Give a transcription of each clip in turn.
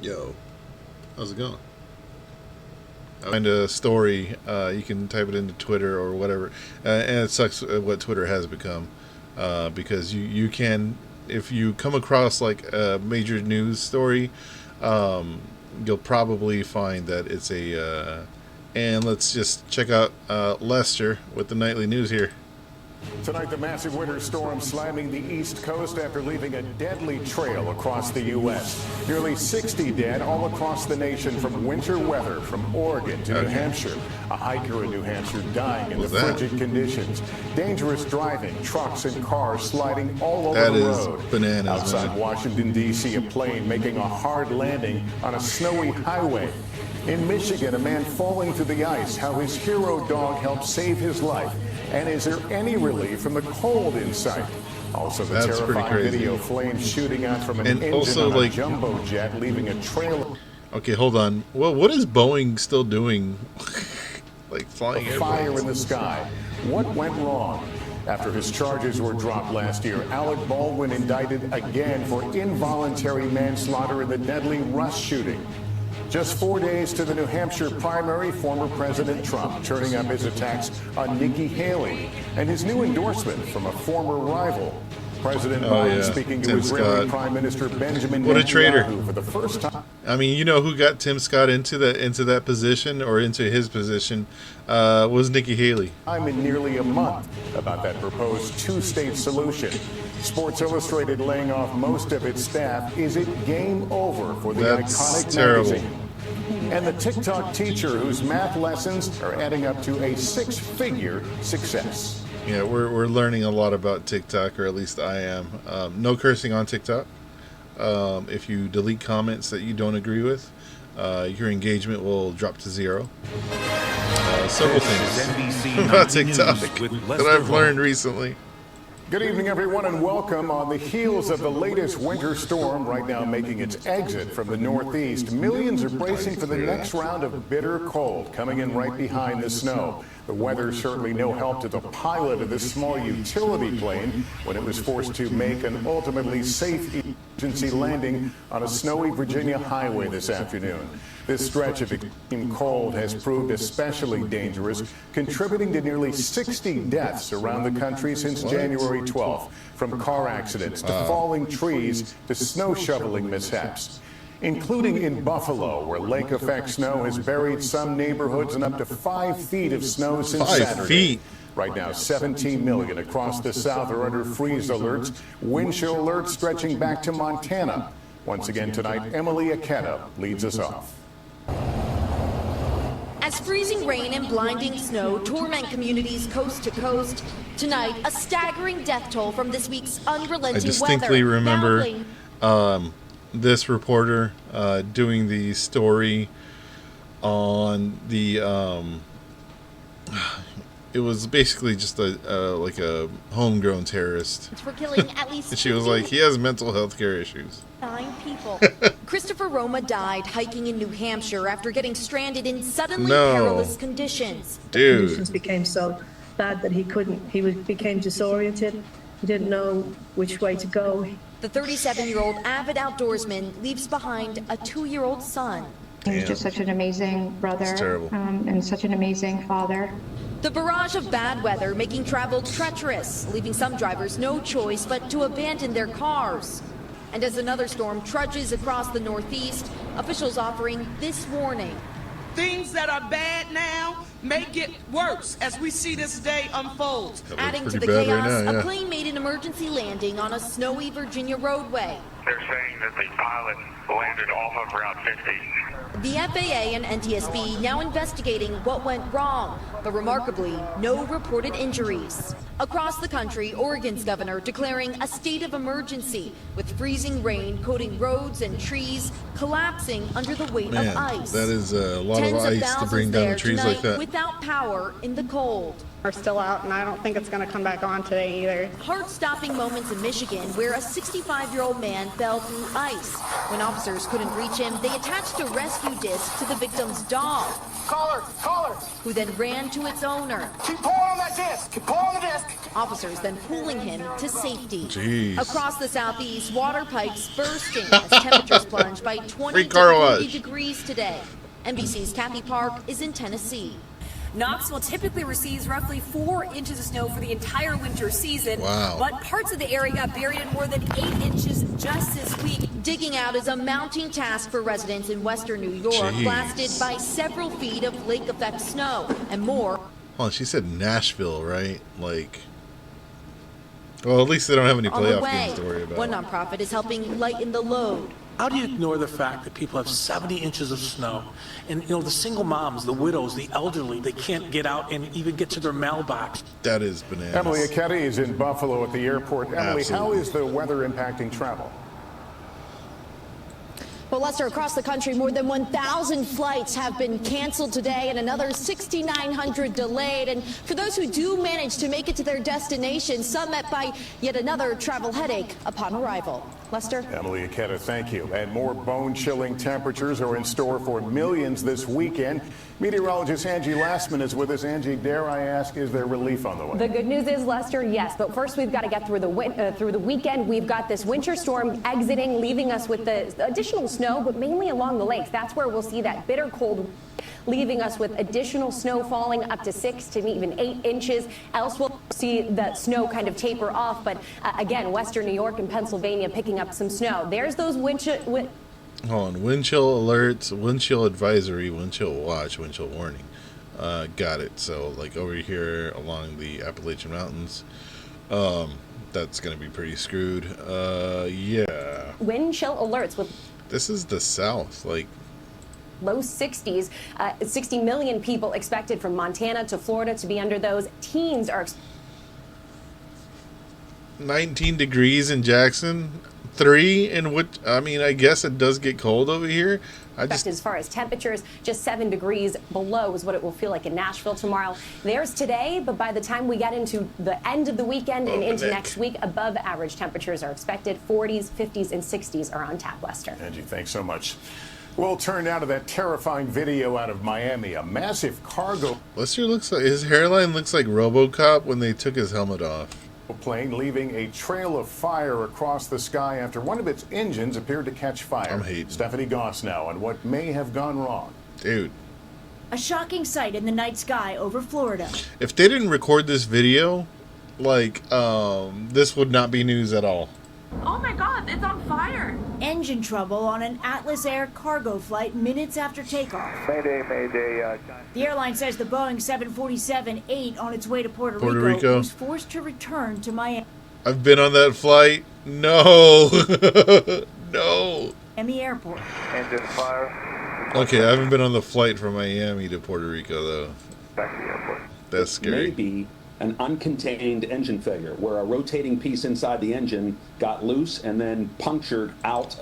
Yo, how's it going? I find a story. You can type it into Twitter or whatever, and it sucks what Twitter has become, because you can, if you come across like a major news story, you'll probably find that it's a. And let's just check out Lester with the nightly news here. Tonight, the massive winter storm slamming the East Coast after leaving a deadly trail across the U.S. Nearly 60 dead all across the nation from winter weather from Oregon to New Hampshire. A hiker in New Hampshire dying in the frigid conditions. Dangerous driving, trucks and cars sliding all over the road. That is bananas, outside man. Washington, D.C., a plane making a hard landing on a snowy highway. In Michigan, a man falling through the ice, how his hero dog helped save his life. And is there any relief from the cold in sight? Also, the terrifying video, flames shooting out from an engine on a jumbo jet, leaving a trail. Okay, hold on. Well, what is Boeing still doing? Like flying airplanes? Fire in the sky. What went wrong? After his charges were dropped last year, Alec Baldwin indicted again for involuntary manslaughter in the deadly Rush shooting. Just 4 days to the New Hampshire primary, former President Trump turning up his attacks on Nikki Haley and his new endorsement from a former rival. President Biden speaking to Israeli Prime Minister Benjamin Netanyahu for the first time. I mean, you know who got Tim Scott into that position, or into his position, was Nikki Haley. I'm in nearly a month about that proposed two-state solution. Sports Illustrated laying off most of its staff. Is it game over for the iconic magazine? And the TikTok teacher whose math lessons are adding up to a six-figure success. Yeah, we're learning a lot about TikTok, or at least I am. No cursing on TikTok. If you delete comments that you don't agree with, your engagement will drop to 0. Several things about TikTok that I've learned recently. Good evening, everyone, and welcome. On the heels of the latest winter storm right now making its exit from the Northeast, millions are bracing for the next round of bitter cold coming in right behind the snow. The weather certainly no help to the pilot of this small utility plane when it was forced to make an ultimately safe emergency landing on a snowy Virginia highway this afternoon. This stretch of extreme cold has proved especially dangerous, contributing to nearly 60 deaths around the country since January 12th, from car accidents to falling trees to snow shoveling mishaps, including in Buffalo, where lake-effect snow has buried some neighborhoods and up to 5 feet of snow since Saturday. 5 feet? Right now, 17 million across the South are under freeze alerts, wind chill alerts stretching back to Montana. Once again tonight, Emily Aketa leads us off. As freezing rain and blinding snow torment communities coast to coast, tonight a staggering death toll from this week's unrelenting weather. I distinctly remember this reporter doing the story on the it was basically just like a homegrown terrorist. For killing at least and she was like, he has mental health care issues. 9 people. Christopher Roma died hiking in New Hampshire after getting stranded in suddenly perilous conditions. Dude. The conditions became so bad that he became disoriented. He didn't know which way to go. The 37-year-old avid outdoorsman leaves behind a 2-year-old son. He's just such an amazing brother and such an amazing father. The barrage of bad weather making travel treacherous, leaving some drivers no choice but to abandon their cars. And as another storm trudges across the Northeast, officials offering this warning. Things that are bad now may get worse as we see this day unfold. Adding to the chaos, a plane made an emergency landing on a snowy Virginia roadway. They're saying that the pilot landed off of Route 50. The FAA and NTSB now investigating what went wrong, but remarkably, no reported injuries. Across the country, Oregon's governor declaring a state of emergency, with freezing rain coating roads and trees collapsing under the weight of ice. That is a lot of ice to bring down the trees like that. Without power in the cold. are still out, and I don't think it's going to come back on today either. Heart-stopping moments in Michigan where a 65-year-old man fell through ice. When officers couldn't reach him, they attached a rescue disc to the victim's dog. Call her, Who then ran to its owner. Keep pulling on that disc, keep pulling on the disc. Officers then pulling him to safety. Jeez. Across the southeast, water pipes bursting as temperatures plunged by 20 Free to car 40 wash. degrees today. NBC's Kathy Park is in Tennessee. Knoxville typically receives roughly 4 inches of snow for the entire winter season. Wow. But parts of the area got buried in more than 8 inches just this week. Digging out is a mounting task for residents in western New York, Jeez. blasted by several feet of lake-effect snow and more. Oh, she said Nashville, right? Like, well, at least they don't have any On the playoff way, games to worry about. one nonprofit is helping lighten the load. How do you ignore the fact that people have 70 inches of snow? And, the single moms, the widows, the elderly, they can't get out and even get to their mailbox. That is bananas. Emily Aketi is in Buffalo at the airport. Emily, Absolutely. how is the weather impacting travel? Well, Lester, across the country, more than 1,000 flights have been canceled today and another 6,900 delayed. And for those who do manage to make it to their destination, some met by yet another travel headache upon arrival. Lester? Emily Aketa, thank you. And more bone-chilling temperatures are in store for millions this weekend. Meteorologist Angie Lastman is with us. Angie, dare I ask, is there relief on the way? The good news is, Lester, yes. But first, we've got to get through the weekend. We've got this winter storm exiting, leaving us with the additional snow, but mainly along the lakes. That's where we'll see that bitter cold, leaving us with additional snow falling up to 6 to even 8 inches. Else we'll see the snow kind of taper off. But again, western New York and Pennsylvania picking up some snow. There's those wind chill alerts, wind chill advisory, wind chill watch, wind chill warning. Got it. So like over here along the Appalachian Mountains, that's going to be pretty screwed. Yeah. wind chill alerts with This is the South. Like, low 60s. 60 million people expected from Montana to Florida to be under those. Teens are 19 degrees in Jackson, 3 in what, I mean, I guess it does get cold over here. as far as temperatures, just 7 degrees below is what it will feel like in Nashville tomorrow. There's today, but by the time we get into the end of the weekend and into next week, above average temperatures are expected. 40s, 50s, and 60s are on tap, Lester. Angie, thanks so much. We'll turn now to that terrifying video out of Miami. A massive cargo Lester looks like, his hairline looks like RoboCop when they took his helmet off. plane leaving a trail of fire across the sky after one of its engines appeared to catch fire. I'm hating. Stephanie Goss now on what may have gone wrong. Dude. A shocking sight in the night sky over Florida. If they didn't record this video, like, this would not be news at all. Oh my God, it's on fire! Engine trouble on an Atlas Air cargo flight minutes after takeoff. Mayday, mayday. The airline says the Boeing 747-8 on its way to Puerto Rico Rico was forced to return to Miami I've been on that flight. No. No. Airport. Engine fire. Okay, I haven't been on the flight from Miami to Puerto Rico, though. Back to the airport. That's scary. Maybe an uncontained engine failure where a rotating piece inside the engine got loose and then punctured out.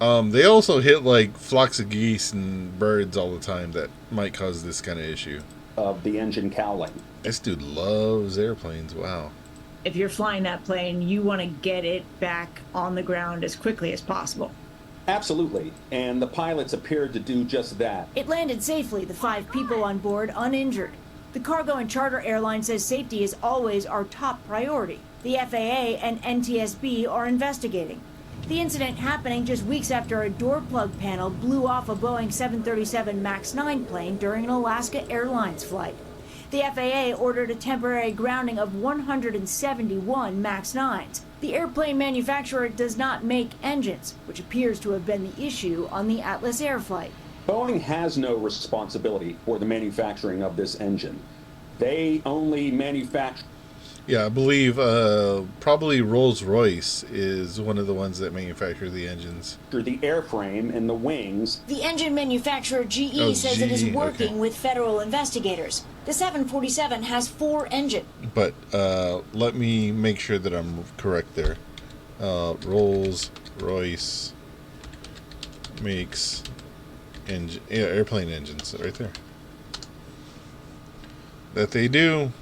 They also hit like flocks of geese and birds all the time that might cause this kind of issue. Of the engine cowling. This dude loves airplanes. Wow. If you're flying that plane, you want to get it back on the ground as quickly as possible. Absolutely. And the pilots appeared to do just that. It landed safely, the 5 people on board uninjured. The cargo and charter airline says safety is always our top priority. The FAA and NTSB are investigating. The incident happening just weeks after a door plug panel blew off a Boeing 737 MAX 9 plane during an Alaska Airlines flight. The FAA ordered a temporary grounding of 171 MAX 9s. The airplane manufacturer does not make engines, which appears to have been the issue on the Atlas Air flight. Boeing has no responsibility for the manufacturing of this engine. They only manufacture. Yeah, I believe probably Rolls-Royce is one of the ones that manufacture the engines. The airframe and the wings. The engine manufacturer GE says it is working with federal investigators. The 747 has 4 engines. But let me make sure that I'm correct there. Rolls-Royce makes airplane engines right there. That they do.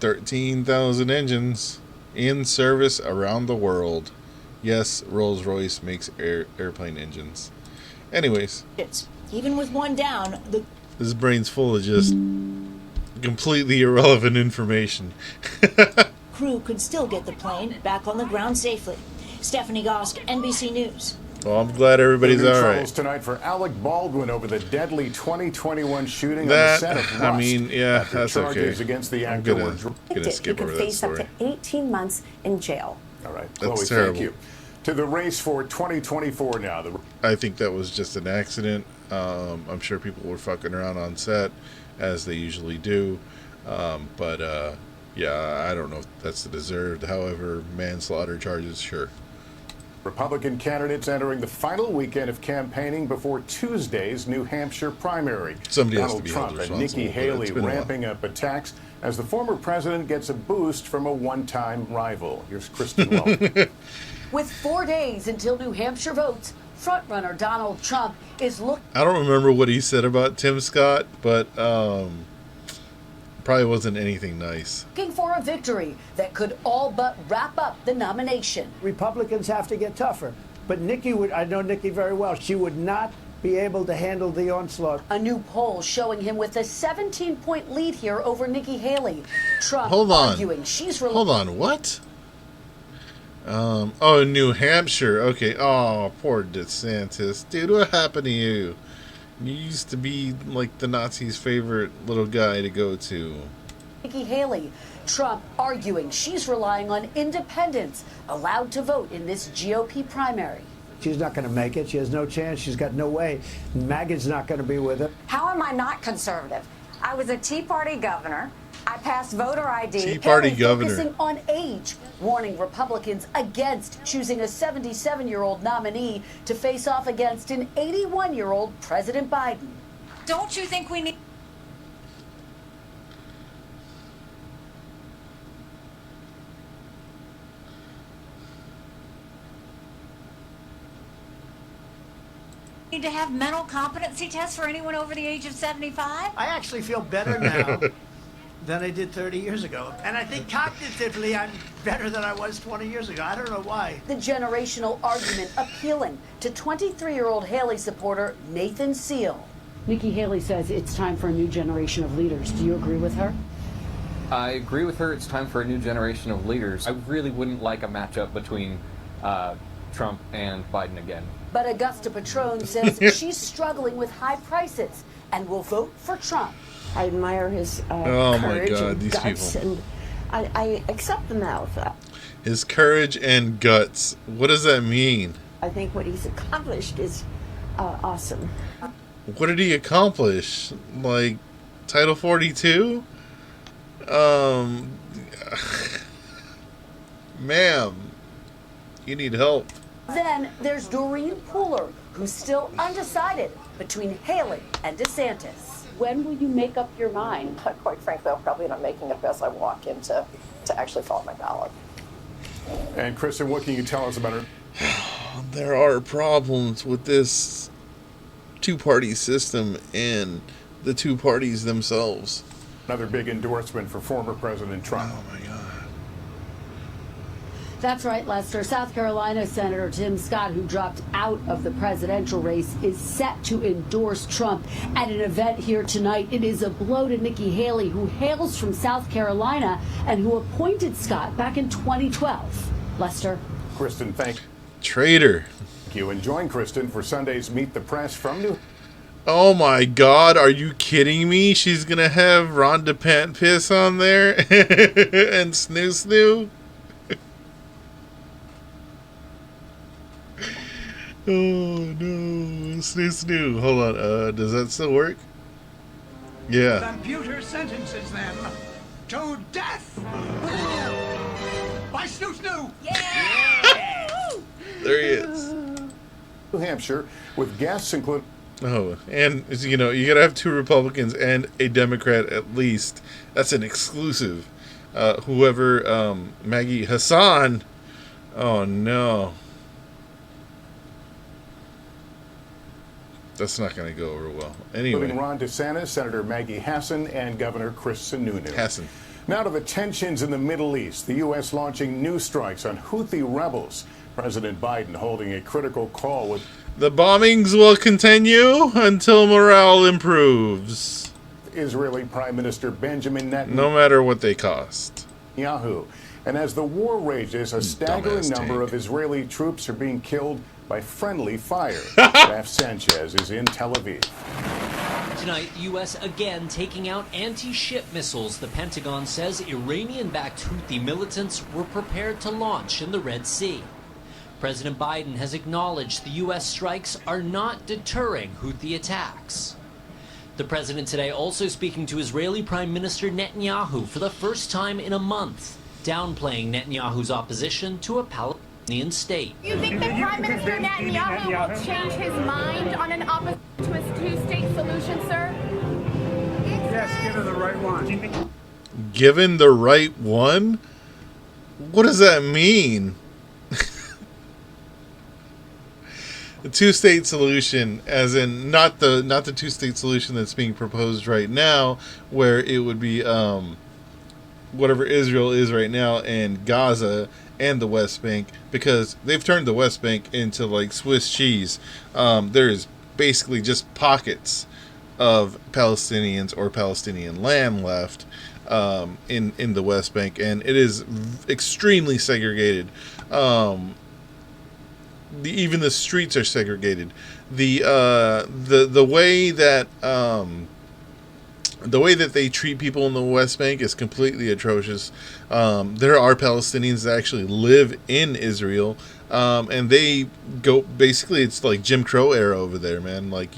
13,000 engines in service around the world. Yes, Rolls-Royce makes airplane engines. Anyways, even with one down, the this brain's full of just completely irrelevant information. crew could still get the plane back on the ground safely. Stephanie Gosk, NBC News. Well, I'm glad everybody's all right. Tonight for Alec Baldwin over the deadly 2021 shooting That, on the set of Rust. I mean, yeah, After that's charges okay. against the I'm actor gonna were skip over that face story. up to 18 months in jail. All right, That's Chloe, terrible. thank you. To the race for 2024 now. I think that was just an accident. I'm sure people were fucking around on set, as they usually do. Yeah, I don't know if that's deserved. However, manslaughter charges, sure. Republican candidates entering the final weekend of campaigning before Tuesday's New Hampshire primary. Somebody has to Donald be Trump held and responsible, Nikki but Haley it's been a while. ramping up attacks as the former president gets a boost from a one-time rival. Here's Kristen Welch. With 4 days until New Hampshire votes, frontrunner Donald Trump is looking. I don't remember what he said about Tim Scott, but probably wasn't anything nice. For a victory that could all but wrap up the nomination. Republicans have to get tougher. But Nikki would, I know Nikki very well, she would not be able to handle the onslaught. A new poll showing him with a 17-point lead here over Nikki Haley. Trump Hold on. arguing she's Hold on, what? Oh, New Hampshire. Okay. Oh, poor DeSantis. Dude, what happened to you? You used to be like the Nazis' favorite little guy to go to. Nikki Haley. Trump arguing she's relying on independents allowed to vote in this GOP primary. She's not going to make it. She has no chance. She's got no way. MAGA's not going to be with her. How am I not conservative? I was a Tea Party governor. I passed voter ID. Tea Party Haley governor. Focusing on age, warning Republicans against choosing a 77-year-old nominee to face off against an 81-year-old President Biden. Don't you think we need... to have mental competency tests for anyone over the age of 75? I actually feel better now than I did 30 years ago. And I think cognitively I'm better than I was 20 years ago. I don't know why. The generational argument appealing to 23-year-old Haley supporter Nathan Seal. Nikki Haley says it's time for a new generation of leaders. Do you agree with her? I agree with her. It's time for a new generation of leaders. I really wouldn't like a matchup between Trump and Biden again. But Augusta Patrone says she's struggling with high prices and will vote for Trump. I admire his Oh my courage God, and these guts, people. and I accept them now with that. His courage and guts. What does that mean? I think what he's accomplished is awesome. What did he accomplish? Like Title 42? Ma'am, you need help. Then there's Doreen Pooler, who's still undecided between Haley and DeSantis. When will you make up your mind? Quite frankly, I'm probably not making it as I walk in to actually follow my ballot. And Kristen, what can you tell us about her? There are problems with this two-party system and the two parties themselves. Another big endorsement for former President Trump. Oh my God. That's right, Lester. South Carolina Senator Tim Scott, who dropped out of the presidential race, is set to endorse Trump at an event here tonight. It is a blow to Nikki Haley, who hails from South Carolina and who appointed Scott back in 2012. Lester. Kristen, thank Traitor. you. And join Kristen for Sunday's Meet the Press from New Oh my God, are you kidding me? She's gonna have Ron Pant piss on there and Snoo Snoo? Oh no, Snoo Snoo. Hold on, does that still work? Yeah. Computer sentences them to death by Snoo Snoo. There he is. New Hampshire with guests including. Oh, and you know, you gotta have two Republicans and a Democrat at least. That's an exclusive. Whoever, Maggie Hassan. Oh no. That's not going to go over well. Anyway. Including Ron DeSantis, Senator Maggie Hassan, and Governor Chris Sununu. Hassan. Now to the tensions in the Middle East. The U.S. launching new strikes on Houthi rebels. President Biden holding a critical call with... The bombings will continue until morale improves. Israeli Prime Minister Benjamin Netanyahu. No matter what they cost. And as the war rages, a staggering number of Israeli troops are being killed by friendly fire. Raf Sanchez is in Tel Aviv. Tonight, the U.S. again taking out anti-ship missiles the Pentagon says Iranian-backed Houthi militants were prepared to launch in the Red Sea. President Biden has acknowledged the U.S. strikes are not deterring Houthi attacks. The president today also speaking to Israeli Prime Minister Netanyahu for the first time in a month, downplaying Netanyahu's opposition to a Palestinian state. You think that Prime Minister Netanyahu will change his mind on an opposition to a two-state solution, sir? Yes, given the right one. Given the right one? What does that mean? The two-state solution, as in not the two-state solution that's being proposed right now, where it would be whatever Israel is right now and Gaza and the West Bank, because they've turned the West Bank into like Swiss cheese. There is basically just pockets of Palestinians or Palestinian land left in the West Bank, and it is extremely segregated. Even the streets are segregated. The way that they treat people in the West Bank is completely atrocious. There are Palestinians that actually live in Israel, and they go basically. It's like Jim Crow era over there, man. Like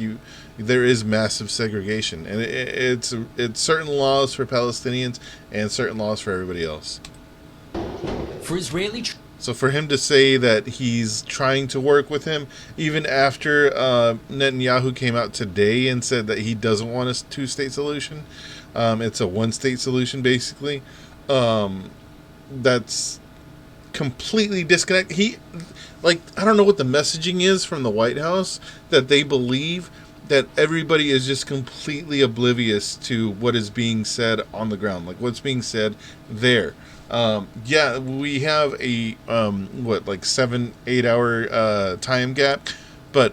there is massive segregation, and it's certain laws for Palestinians and certain laws for everybody else. For Israeli. So for him to say that he's trying to work with him, even after Netanyahu came out today and said that he doesn't want a two-state solution, it's a one-state solution basically, that's completely disconnected. I don't know what the messaging is from the White House, that they believe that everybody is just completely oblivious to what is being said on the ground, like what's being said there. Yeah, we have a 7-8 hour time gap, but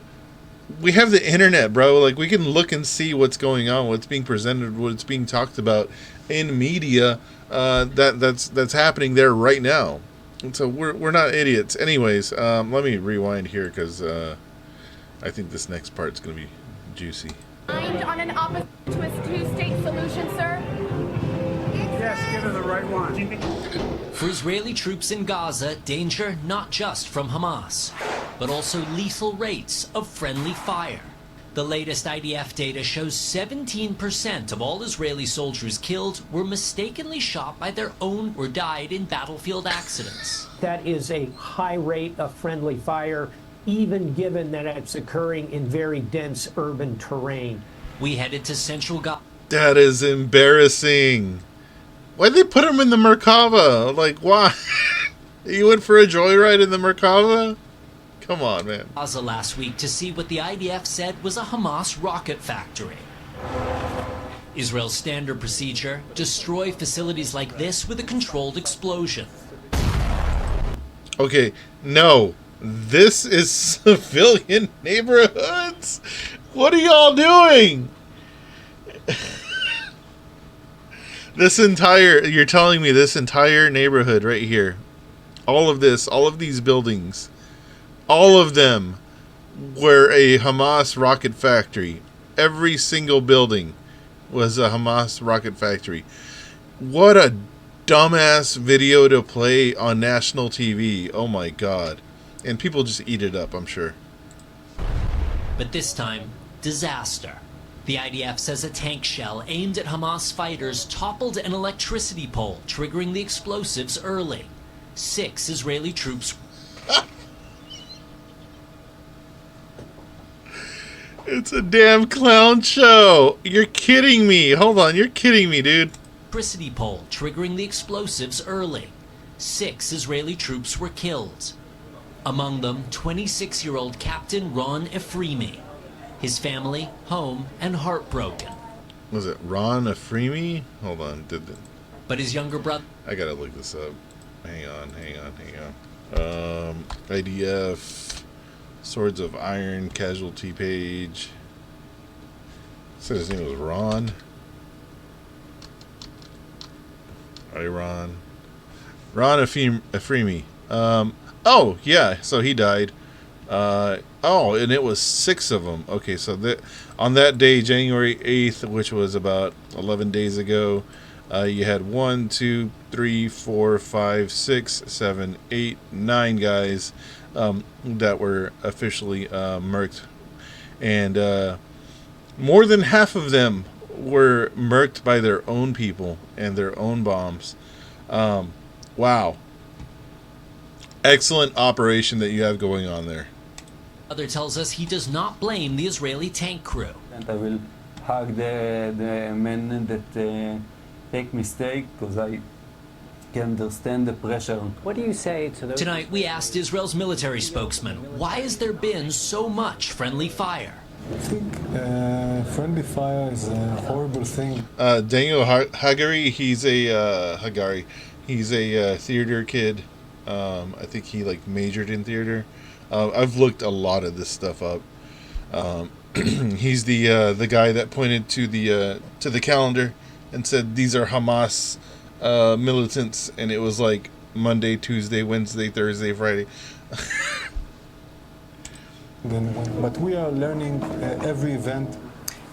we have the internet, bro. Like we can look and see what's going on, what's being presented, what's being talked about in media. That's happening there right now. And so we're not idiots. Anyways, let me rewind here because I think this next part's gonna be juicy. Mind on an opposition to a two-state solution, sir? Yes, given the right one. For Israeli troops in Gaza, danger not just from Hamas, but also lethal rates of friendly fire. The latest IDF data shows 17% of all Israeli soldiers killed were mistakenly shot by their own or died in battlefield accidents. That is a high rate of friendly fire, even given that it's occurring in very dense urban terrain. We headed to central Gaza. That is embarrassing. Why'd they put him in the Merkava? Like, why? You went for a joyride in the Merkava? Come on, man. Gaza last week to see what the IDF said was a Hamas rocket factory. Israel's standard procedure: destroy facilities like this with a controlled explosion. Okay, no. This is civilian neighborhoods. What are y'all doing? You're telling me this entire neighborhood right here, all of these buildings, all of them were a Hamas rocket factory. Every single building was a Hamas rocket factory. What a dumbass video to play on national TV. Oh my God. And people just eat it up, I'm sure. But this time, disaster. The IDF says a tank shell aimed at Hamas fighters toppled an electricity pole, triggering the explosives early. 6 Israeli troops. It's a damn clown show. You're kidding me. Hold on, you're kidding me, dude. Electricity pole, triggering the explosives early. 6 Israeli troops were killed. Among them, 26-year-old Captain Ron Efrimi. His family, home, and heartbroken. Was it Ron Efrimi? Hold on. But his younger brother... I gotta look this up. Hang on. IDF, Swords of Iron, casualty page. Said his name was Ron. Ron Efremi. Oh, yeah, so he died. Oh, and it was 6 of them. Okay, so on that day, January 8th, which was about 11 days ago, you had 1, 2, 3, 4, 5, 6, 7, 8, 9 guys that were officially murked. And more than half of them were murked by their own people and their own bombs. Wow. Excellent operation that you have going on there. Other tells us he does not blame the Israeli tank crew. And I will hug the men that take mistake, because I can understand the pressure. What do you say to those? Tonight we asked Israel's military spokesman, why has there been so much friendly fire? I think friendly fire is a horrible thing. Daniel Hagari, he's a theater kid. I think he majored in theater. I've looked a lot of this stuff up. He's the guy that pointed to the calendar and said these are Hamas militants, and it was like Monday, Tuesday, Wednesday, Thursday, Friday. But we are learning every event.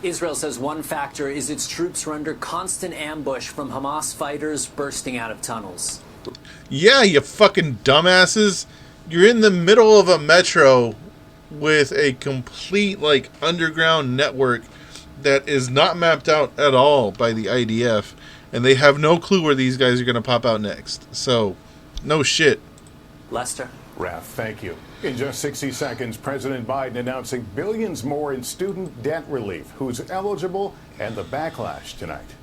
Israel says one factor is its troops are under constant ambush from Hamas fighters bursting out of tunnels. Yeah, you fucking dumbasses. You're in the middle of a metro with a complete underground network that is not mapped out at all by the IDF, and they have no clue where these guys are going to pop out next. So, no shit. Lester? Raph, thank you. In just 60 seconds, President Biden announcing billions more in student debt relief. Who's eligible and the backlash tonight.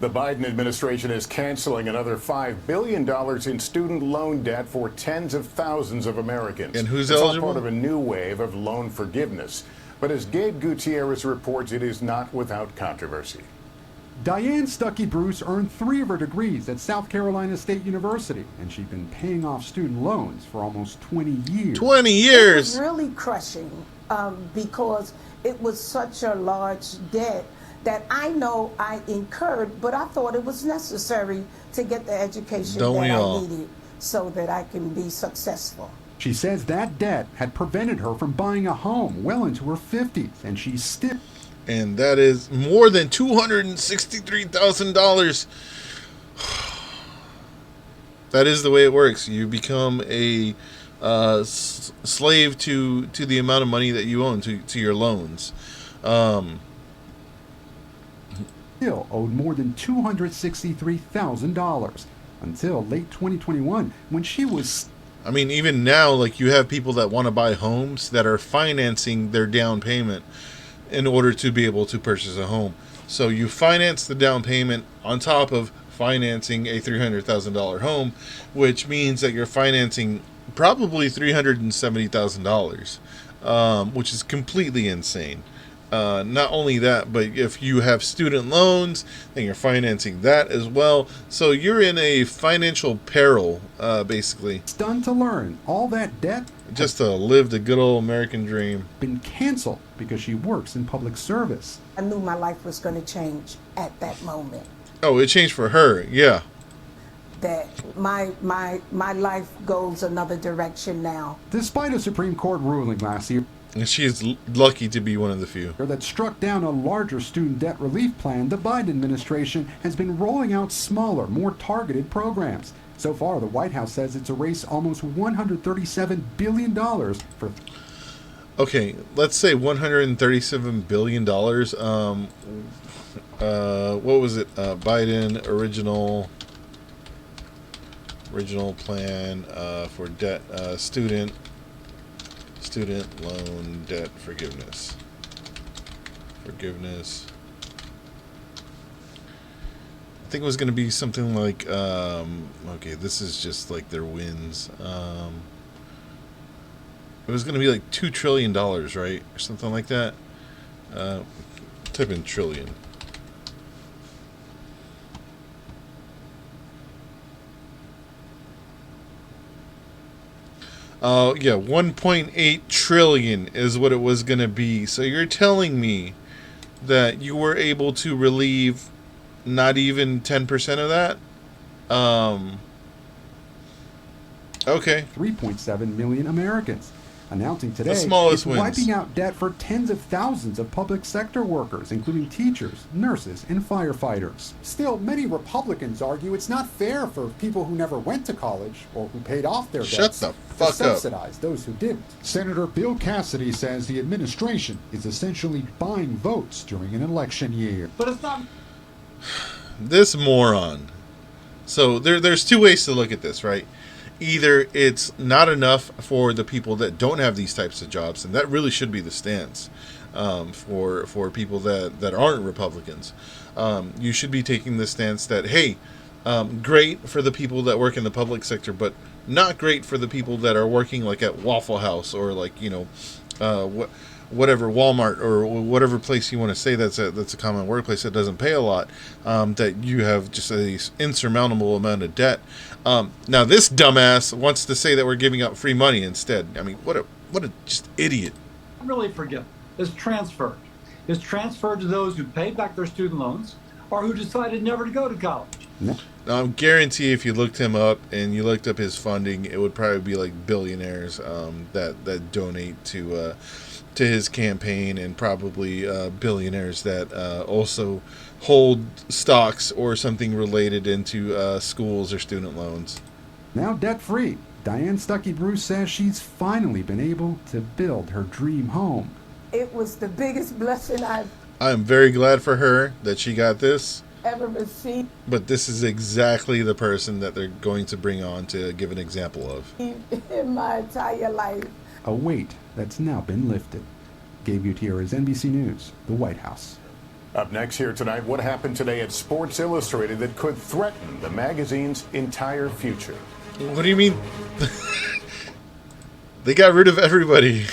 The Biden administration is canceling another $5 billion in student loan debt for tens of thousands of Americans. And who's it's eligible? All part of a new wave of loan forgiveness. But as Gabe Gutierrez reports, it is not without controversy. Diane Stuckey Bruce earned 3 of her degrees at South Carolina State University, and she'd been paying off student loans for almost 20 years. 20 years! It was really crushing because it was such a large debt that I know I incurred, but I thought it was necessary to get the education that I needed so that I can be successful. She says that debt had prevented her from buying a home well into her 50s, and she's still... And that is more than $263,000. That is the way it works. You become a slave to the amount of money that you own, to your loans. Still owed more than $263,000 until late 2021 when she was... I mean, even now, you have people that want to buy homes that are financing their down payment in order to be able to purchase a home. So you finance the down payment on top of financing a $300,000 home, which means that you're financing probably $370,000, which is completely insane. Not only that, but if you have student loans, then you're financing that as well. So you're in a financial peril, basically. Stunned to learn all that debt just to live the good old American dream. Been canceled because she works in public service. I knew my life was going to change at that moment. Oh, it changed for her, yeah. That my life goes another direction now. Despite a Supreme Court ruling last year, and she is lucky to be one of the few that struck down a larger student debt relief plan, the Biden administration has been rolling out smaller, more targeted programs. So far, the White House says it's erased almost $137 billion for... Okay, let's say $137 billion. What was it? Biden original plan for debt, student loan debt forgiveness. I think it was going to be something like, okay, this is just their wins. It was going to be $2 trillion, right? Or something like that. Type in trillion. Yeah, 1.8 trillion is what it was going to be. So you're telling me that you were able to relieve not even 10% of that? Okay. 3.7 million Americans. Announcing today The smallest it's wins. wiping out debt for tens of thousands of public sector workers, including teachers, nurses, and firefighters. Still, many Republicans argue it's not fair for people who never went to college or who paid off their Shut debts the to fuck up. subsidize those who didn't. Senator Bill Cassidy says the administration is essentially buying votes during an election year. But it's not. This moron. So there's two ways to look at this, right? Either it's not enough for the people that don't have these types of jobs, and that really should be the stance for people that aren't Republicans. You should be taking the stance that, hey, great for the people that work in the public sector, but not great for the people that are working like at Waffle House or like, whatever, Walmart or whatever place you want to say that's a common workplace that doesn't pay a lot, that you have just a insurmountable amount of debt. Now this dumbass wants to say that we're giving out free money instead. I mean, what a just idiot. Really forgiven. It's transferred. It's transferred to those who paid back their student loans or who decided never to go to college. Now, I guarantee if you looked him up and you looked up his funding, it would probably be like billionaires that donate to his campaign, and probably billionaires that also hold stocks or something related into schools or student loans. Now debt-free, Diane Stuckey-Bruce says she's finally been able to build her dream home. It was the biggest blessing I've I'm very glad for her that she got this. ever received But this is exactly the person that they're going to bring on to give an example of. in my entire life. A weight that's now been lifted. Gabe Gutierrez, NBC News, the White House. Up next here tonight, what happened today at Sports Illustrated that could threaten the magazine's entire future? What do you mean? They got rid of everybody.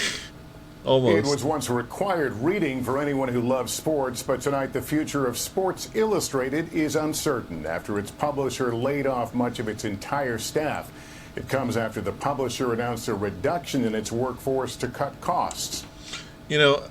Almost. It was once required reading for anyone who loves sports, but tonight the future of Sports Illustrated is uncertain after its publisher laid off much of its entire staff. It comes after the publisher announced a reduction in its workforce to cut costs. You know,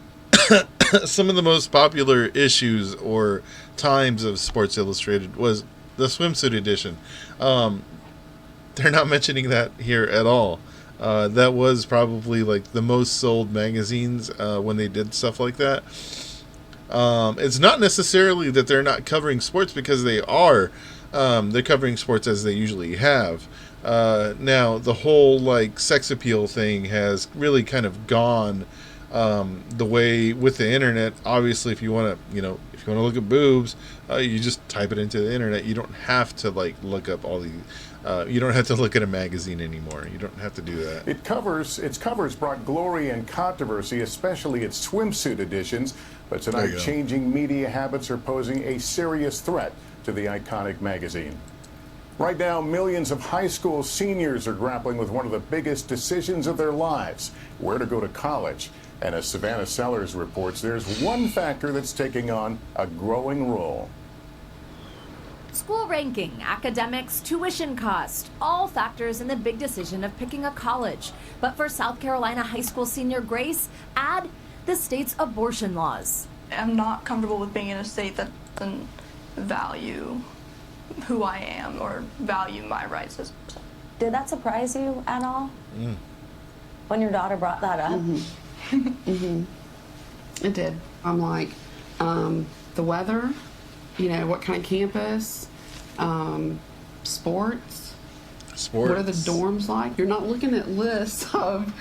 some of the most popular issues or times of Sports Illustrated was the swimsuit edition. They're not mentioning that here at all. That was probably like the most sold magazines when they did stuff like that. It's not necessarily that they're not covering sports, because they are. They're covering sports as they usually have. Now, the whole like sex appeal thing has really kind of gone the way with the internet. Obviously, if you want to look at boobs, you just type it into the internet. You don't have to like look up all the. You don't have to look at a magazine anymore. You don't have to do that. Its covers brought glory and controversy, especially its swimsuit editions. But tonight, changing media habits are posing a serious threat to the iconic magazine. Right now, millions of high school seniors are grappling with one of the biggest decisions of their lives: where to go to college. And as Savannah Sellers reports, there's one factor that's taking on a growing role. School ranking, academics, tuition cost, all factors in the big decision of picking a college. But for South Carolina high school senior Grace, add the state's abortion laws. I'm not comfortable with being in a state that doesn't value who I am or value my rights. Did that surprise you at all? When your daughter brought that up? It did. I'm like, the weather, what kind of campus, sports. What are the dorms like? You're not looking at lists of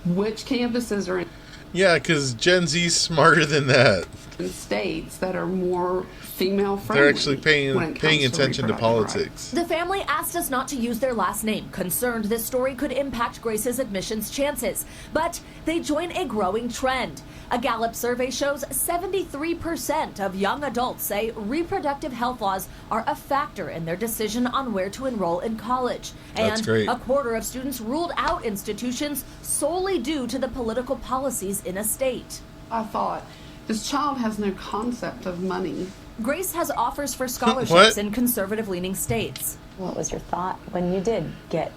which campuses are in. Yeah, because Gen Z's smarter than that. In states that are more female friendly. They're actually paying attention to politics. The family asked us not to use their last name, concerned this story could impact Grace's admissions chances. But they join a growing trend. A Gallup survey shows 73% of young adults say reproductive health laws are a factor in their decision on where to enroll in college. That's And great. a quarter of students ruled out institutions solely due to the political policies in a state. I thought, this child has no concept of money. Grace has offers for scholarships What? in conservative-leaning states. What was your thought when you did get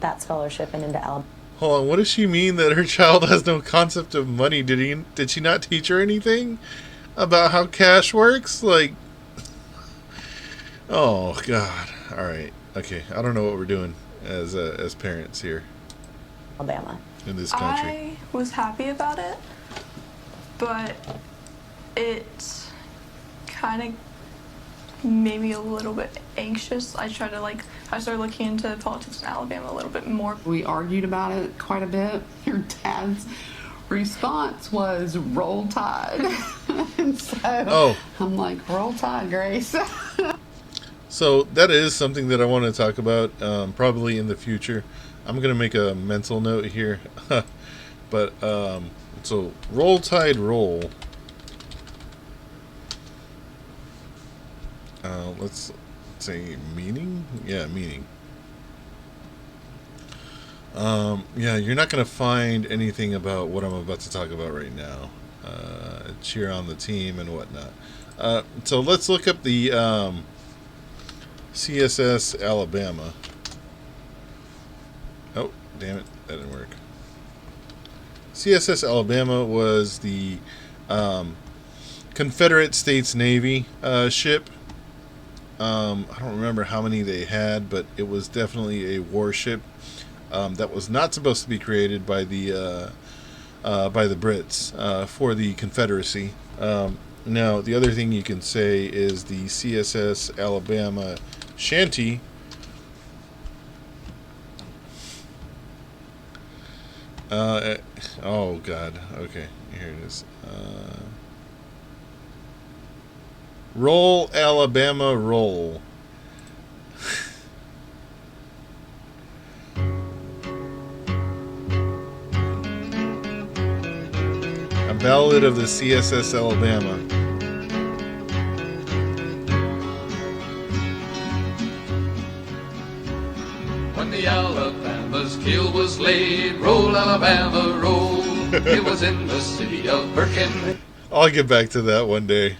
that scholarship and into Alabama. Hold on, what does she mean that her child has no concept of money? Did she not teach her anything about how cash works? Like, oh God! All right, okay. I don't know what we're doing as parents here, Alabama, in this country. I was happy about it, but it kind of made me a little bit anxious. I started looking into politics in Alabama a little bit more. We argued about it quite a bit. Your dad's response was "Roll Tide," and so I'm like, "Roll Tide, Grace." So that is something that I want to talk about probably in the future. I'm going to make a mental note here. But so Roll Tide Roll. Let's say meaning. Yeah, meaning. Yeah, you're not going to find anything about what I'm about to talk about right now. Cheer on the team and whatnot. So let's look up the CSS Alabama. Oh, damn it. That didn't work. CSS Alabama was the Confederate States Navy ship. I don't remember how many they had, but it was definitely a warship that was not supposed to be created by the Brits for the Confederacy. Now, the other thing you can say is the CSS Alabama Shanty oh God, okay, here it is. Roll Alabama Roll. A Ballad of the CSS Alabama. When the Alabama's keel was laid, roll Alabama roll. It was in the city of Birkin. I'll get back to that one day.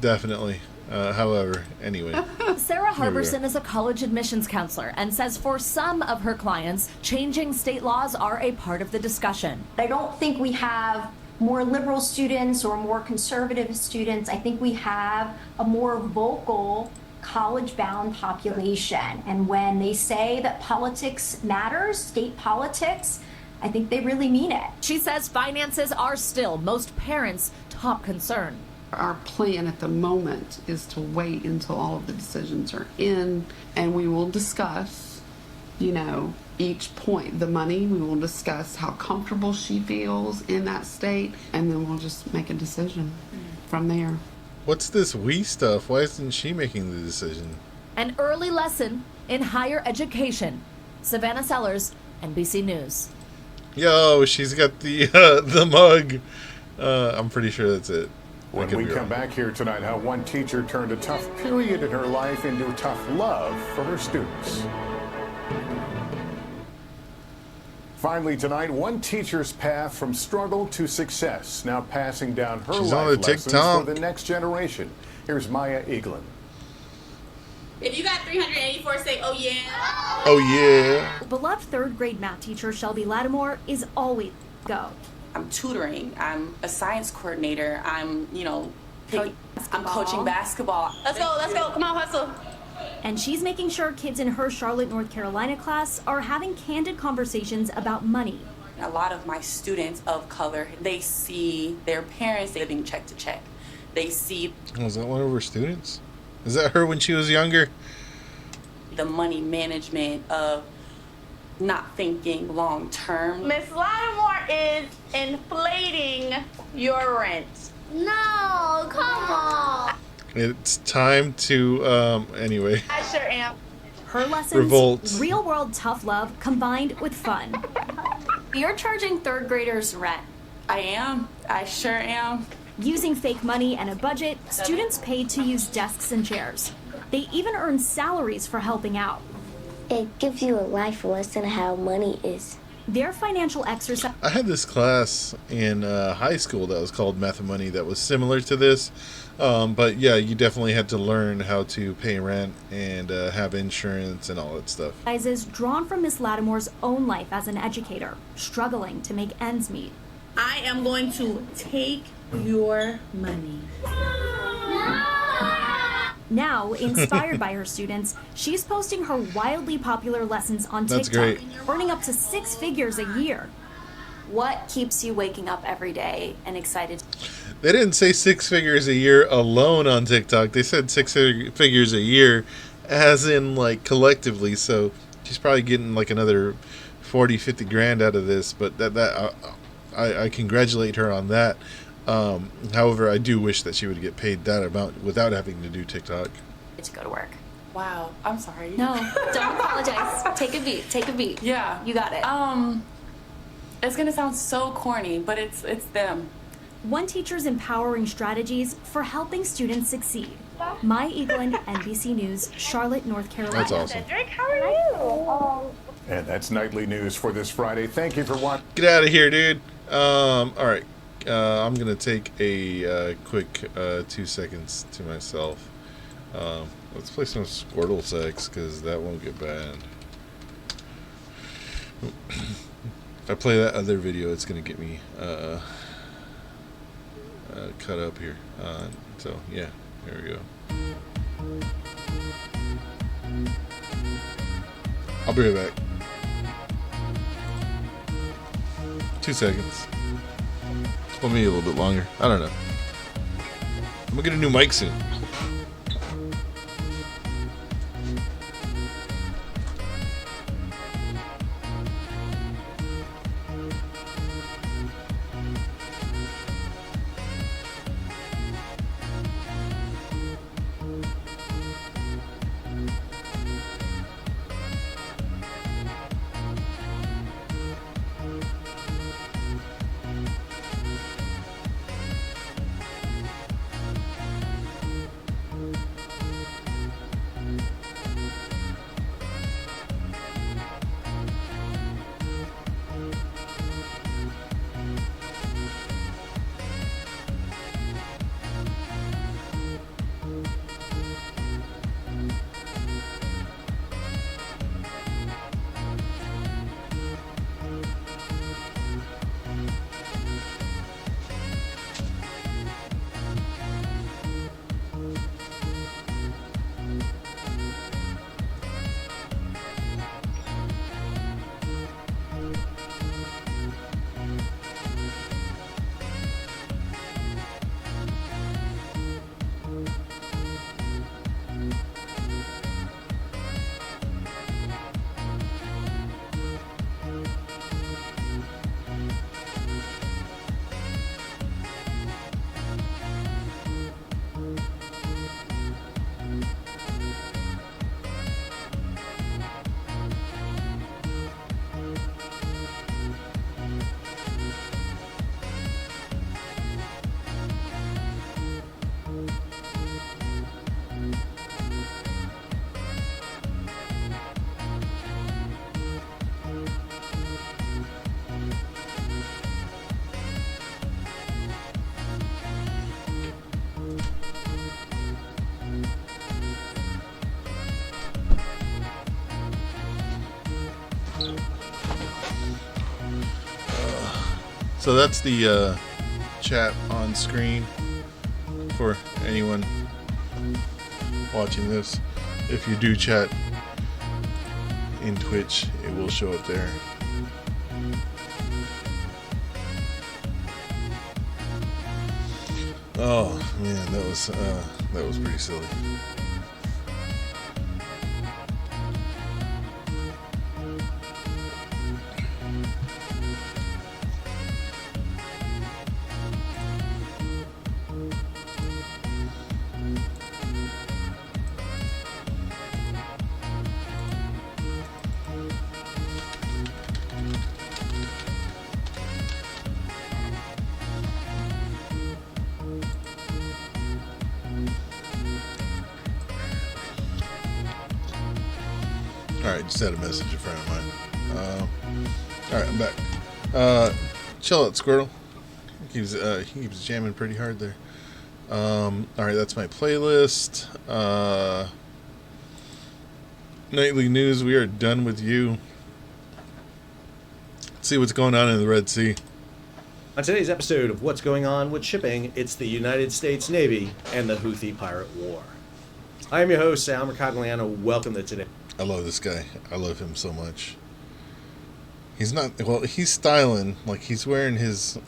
Definitely. However, anyway. Sarah Harbison is a college admissions counselor and says for some of her clients, changing state laws are a part of the discussion. I don't think we have more liberal students or more conservative students. I think we have a more vocal college-bound population. And when they say that politics matters, state politics, I think they really mean it. She says finances are still most parents' top concern. Our plan at the moment is to wait until all of the decisions are in, and we will discuss, each point. The money, we will discuss how comfortable she feels in that state, and then we'll just make a decision from there. What's this we stuff? Why isn't she making the decision? An early lesson in higher education. Savannah Sellers, NBC News. Yo, she's got the mug. I'm pretty sure that's it. When we come back here tonight, how one teacher turned a tough period in her life into tough love for her students. Finally tonight, one teacher's path from struggle to success, now passing down her life lessons for the next generation. Here's Maya Eaglin. If you got 384, say, oh yeah. Oh yeah. Beloved third grade math teacher Shelby Lattimore is always go. I'm tutoring. I'm a science coordinator. I'm coaching basketball. Let's go. Come on, hustle. And she's making sure kids in her Charlotte, North Carolina class are having candid conversations about money. A lot of my students of color, they see their parents living check to check. They see... Oh, is that one of her students? Is that her when she was younger? The money management of not thinking long term. Miss Lattimore is inflating your rent. No, come on. It's time to, anyway. I sure am. Her lessons, revolt. Real world tough love combined with fun. You're charging third graders rent. I am. I sure am. Using fake money and a budget, students paid to use desks and chairs. They even earn salaries for helping out. It gives you a life lesson how money is Their financial exercise. I had this class in high school that was called Math and Money that was similar to this. But yeah, you definitely had to learn how to pay rent and have insurance and all that stuff. Is drawn from Miss Lattimore's own life as an educator, struggling to make ends meet. I am going to take your money. Now, inspired by her students, she's posting her wildly popular lessons on That's TikTok, great. earning up to 6 figures a year. What keeps you waking up every day and excited? They didn't say 6 figures a year alone on TikTok. They said 6 figures a year as in like collectively. So she's probably getting like another 40, 50 grand out of this. But I congratulate her on that. However, I do wish that she would get paid that amount without having to do TikTok. To go to work. Wow, I'm sorry. No, don't apologize. Take a beat. Take a beat. Yeah. You got it. It's gonna sound so corny, but it's them. One teacher's empowering strategies for helping students succeed. Maya Eaglin, NBC News, Charlotte, North Carolina. That's awesome. Cedric, how are you? And that's nightly news for this Friday. Thank you for watching. Get out of here, dude. All right. I'm going to take a quick 2 seconds to myself. Let's play some Squirtle sex, because that won't get banned. If I play that other video, it's going to get me cut up here. So, yeah, here we go. I'll be right back. 2 seconds. Well, maybe a little bit longer. I don't know. I'm gonna get a new mic soon. So that's the chat on screen for anyone watching this. If you do chat in Twitch, it will show up there. Oh man, that was pretty silly. Alright, just had a message in front of mine. All right, I'm back. Chill out, Squirtle. He keeps jamming pretty hard there. All right, that's my playlist. Nightly news. We are done with you. Let's see what's going on in the Red Sea. On today's episode of What's Going On with Shipping, it's the United States Navy and the Houthi pirate war. I am your host, Sal Mercogliano. Welcome to today. I love this guy. I love him so much. He's not, well, he's styling. Like, he's wearing his,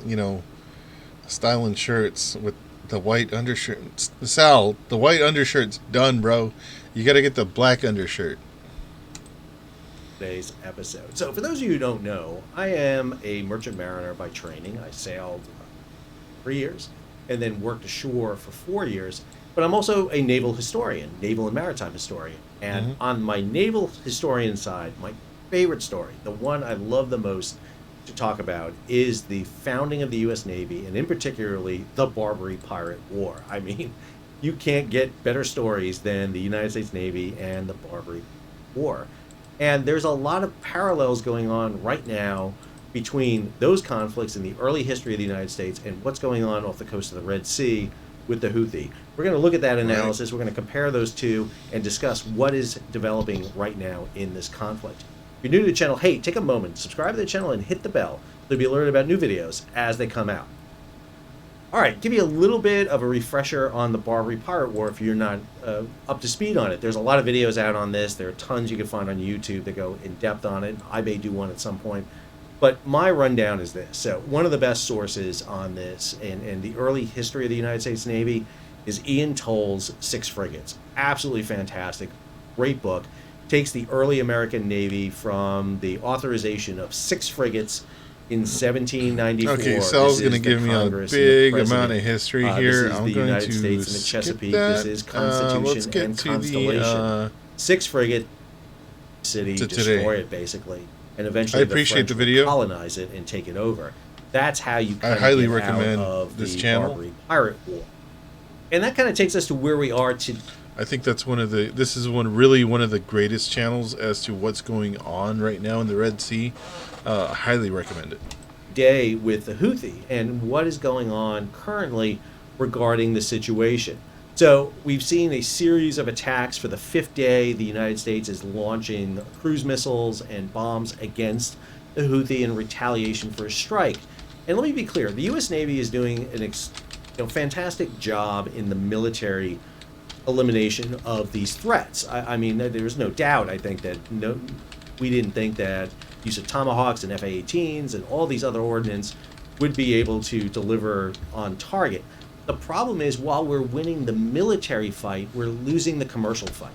styling shirts with the white undershirt. Sal, the white undershirt's done, bro. You got to get the black undershirt. Today's episode. So, for those of you who don't know, I am a merchant mariner by training. I sailed 3 years and then worked ashore for 4 years. But I'm also a naval historian, naval and maritime historian. And on my naval historian side, my favorite story, the one I love the most to talk about, is the founding of the U.S. Navy, and in particularly the Barbary Pirate War. I mean, you can't get better stories than the United States Navy and the Barbary War. And there's a lot of parallels going on right now between those conflicts in the early history of the United States and what's going on off the coast of the Red Sea with the Houthi. We're going to look at that analysis. We're going to compare those two and discuss what is developing right now in this conflict. If you're new to the channel, hey, take a moment, subscribe to the channel and hit the bell to be alerted about new videos as they come out. All right, give you a little bit of a refresher on the Barbary Pirate War if you're not up to speed on it. There's a lot of videos out on this. There are tons you can find on YouTube that go in depth on it. I may do one at some point. But my rundown is this. So one of the best sources on this in the early history of the United States Navy is Ian Toll's Six Frigates. Absolutely fantastic. Great book. Takes the early American Navy from the authorization of 6 frigates in 1794. Okay, Sal's going to give me a big amount of history here. This is the United States and the Chesapeake. This is Constitution and Constellation. 6 frigate city, destroy it basically, and eventually the French will colonize it and take it over. That's how you kind highly of get recommend out of this the channel. Barbary Pirate War. And that kind of takes us to where we are today. I think that's one of the greatest channels as to what's going on right now in the Red Sea. Highly recommend it. Day with the Houthi and what is going on currently regarding the situation. So we've seen a series of attacks. For the 5th day, the United States is launching cruise missiles and bombs against the Houthi in retaliation for a strike. And let me be clear, the U.S. Navy is doing a fantastic job in the military elimination of these threats. I mean, there's no doubt, I think, that we didn't think that use of Tomahawks and F-18s and all these other ordnance would be able to deliver on target. The problem is, while we're winning the military fight, we're losing the commercial fight.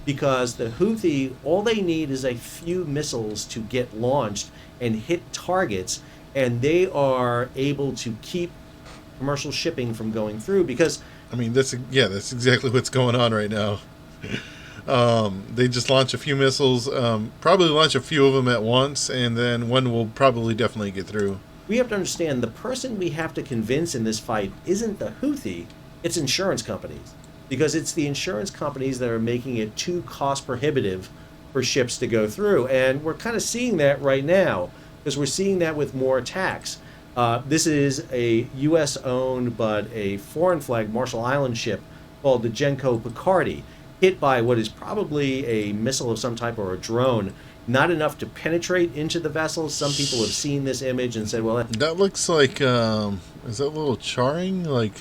Because the Houthi, all they need is a few missiles to get launched and hit targets, and they are able to keep commercial shipping from going through. Because I mean, that's exactly what's going on right now. They just launch a few missiles, probably launch a few of them at once, and then one will probably definitely get through. We have to understand the person we have to convince in this fight isn't the Houthi, it's insurance companies. Because it's the insurance companies that are making it too cost prohibitive for ships to go through. And we're kind of seeing that right now, because we're seeing that with more attacks. This is a U.S. owned but a foreign flag Marshall Island ship called the Genco Picardy, hit by what is probably a missile of some type or a drone, not enough to penetrate into the vessel. Some people have seen this image and said, well, that looks like, is that a little charring? Like,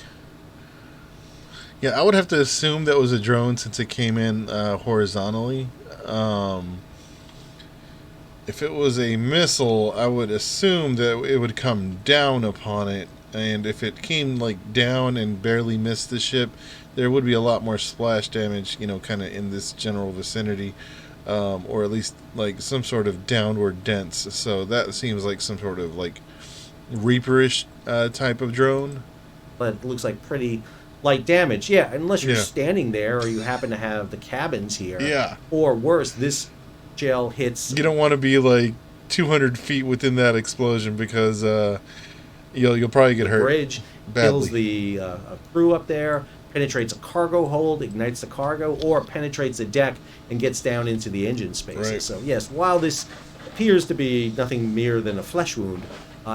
yeah, I would have to assume that was a drone since it came in horizontally. If it was a missile, I would assume that it would come down upon it. And if it came like down and barely missed the ship, there would be a lot more splash damage, kind of in this general vicinity. Or at least like some sort of downward dents. So that seems like some sort of like Reaperish type of drone. But it looks like pretty light damage. Yeah, unless you're standing there or you happen to have the cabins here. Yeah. Or worse, this gel hits... You don't want to be like 200 feet within that explosion because you'll probably get hurt. Bridge badly. Kills the crew up there, penetrates a cargo hold, ignites the cargo, or penetrates the deck and gets down into the engine spaces. Right. So yes, while this appears to be nothing mere than a flesh wound,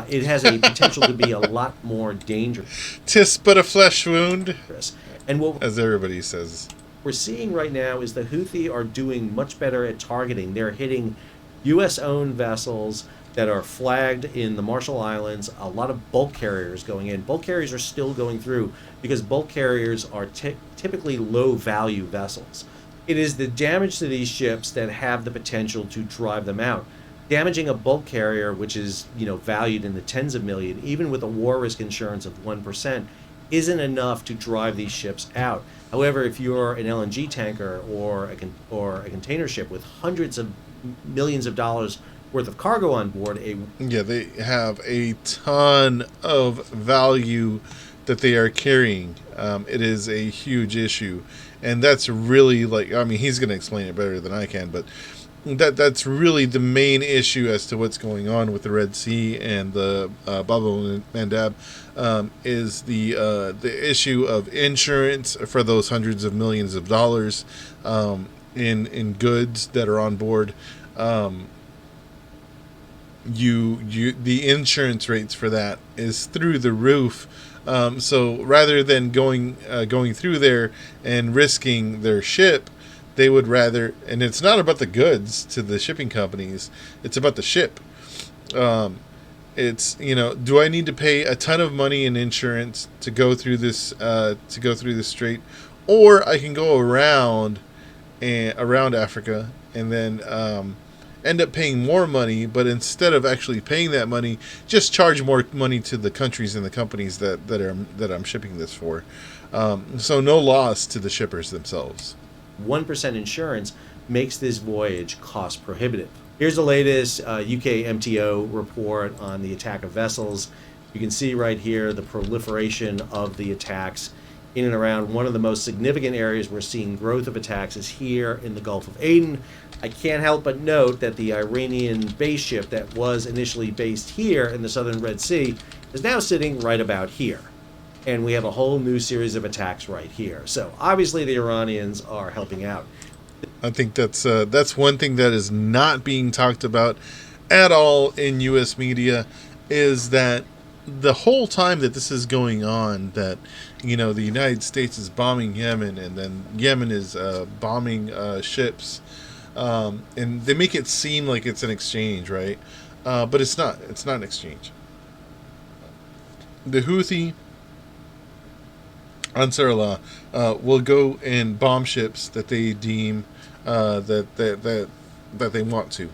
it has a potential to be a lot more dangerous. "'Tis but a flesh wound," and what, as everybody says. We're seeing right now is the Houthi are doing much better at targeting. They're hitting U.S.-owned vessels that are flagged in the Marshall Islands, a lot of bulk carriers going in. Bulk carriers are still going through because bulk carriers are typically low-value vessels. It is the damage to these ships that have the potential to drive them out. Damaging a bulk carrier, which is valued in the tens of millions, even with a war risk insurance of 1%, isn't enough to drive these ships out. However, if you're an LNG tanker or a container ship with hundreds of millions of dollars worth of cargo on board, they have a ton of value that they are carrying. It is a huge issue, and that's really he's going to explain it better than I can, but that's really the main issue as to what's going on with the Red Sea and the Bab el-Mandab, is the issue of insurance for those hundreds of millions of dollars in goods that are on board. The insurance rates for that is through the roof. So rather than going through there and risking their ship, they would rather, and it's not about the goods to the shipping companies, it's about the ship. It's, do I need to pay a ton of money in insurance to go through this strait, or I can go around Africa and then end up paying more money, but instead of actually paying that money, just charge more money to the countries and the companies that I'm shipping this for. So no loss to the shippers themselves. 1% insurance makes this voyage cost prohibitive. Here's the latest UK MTO report on the attack of vessels. You can see right here the proliferation of the attacks in and around. One of the most significant areas we're seeing growth of attacks is here in the Gulf of Aden. I can't help but note that the Iranian base ship that was initially based here in the southern Red Sea is now sitting right about here. And we have a whole new series of attacks right here. So obviously the Iranians are helping out. I think that's one thing that is not being talked about at all in U.S. media, is that the whole time that this is going on, that the United States is bombing Yemen, and then Yemen is bombing ships, and they make it seem like it's an exchange, right? But it's not. It's not an exchange. The Houthi, Ansar Allah, will go and bomb ships that they deem that they want to.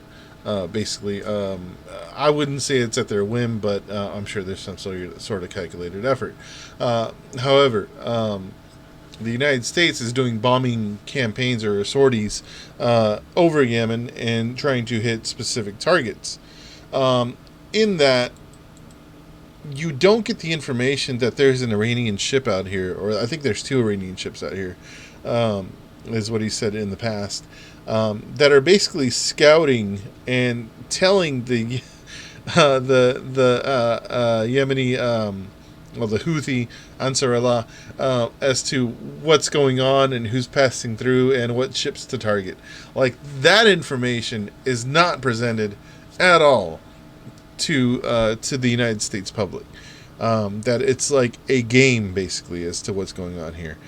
Basically, I wouldn't say it's at their whim, but I'm sure there's some sort of calculated effort. However, the United States is doing bombing campaigns or sorties over Yemen and trying to hit specific targets. In that, you don't get the information that there's an Iranian ship out here, or I think there's 2 Iranian ships out here, is what he said in the past, that are basically scouting and telling the Yemeni, the Houthi, Ansar Allah, as to what's going on and who's passing through and what ships to target. Like, that information is not presented at all to the United States public. That it's like a game, basically, as to what's going on here.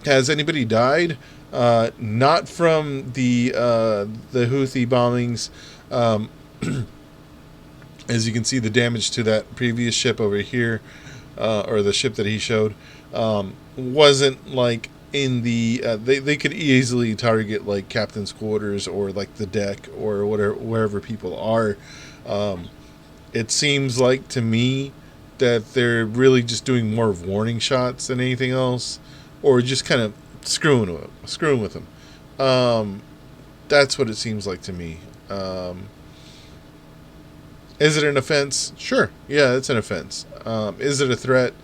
Has anybody died? Not from the Houthi bombings. As you can see, the damage to that previous ship over here, or the ship that he showed, wasn't like in the they could easily target like captain's quarters or like the deck or wherever people are. It seems like to me that they're really just doing more of warning shots than anything else, or just kind of screwing with them. That's what it seems like to me. Is it an offense? Sure. Yeah, it's an offense. Is it a threat?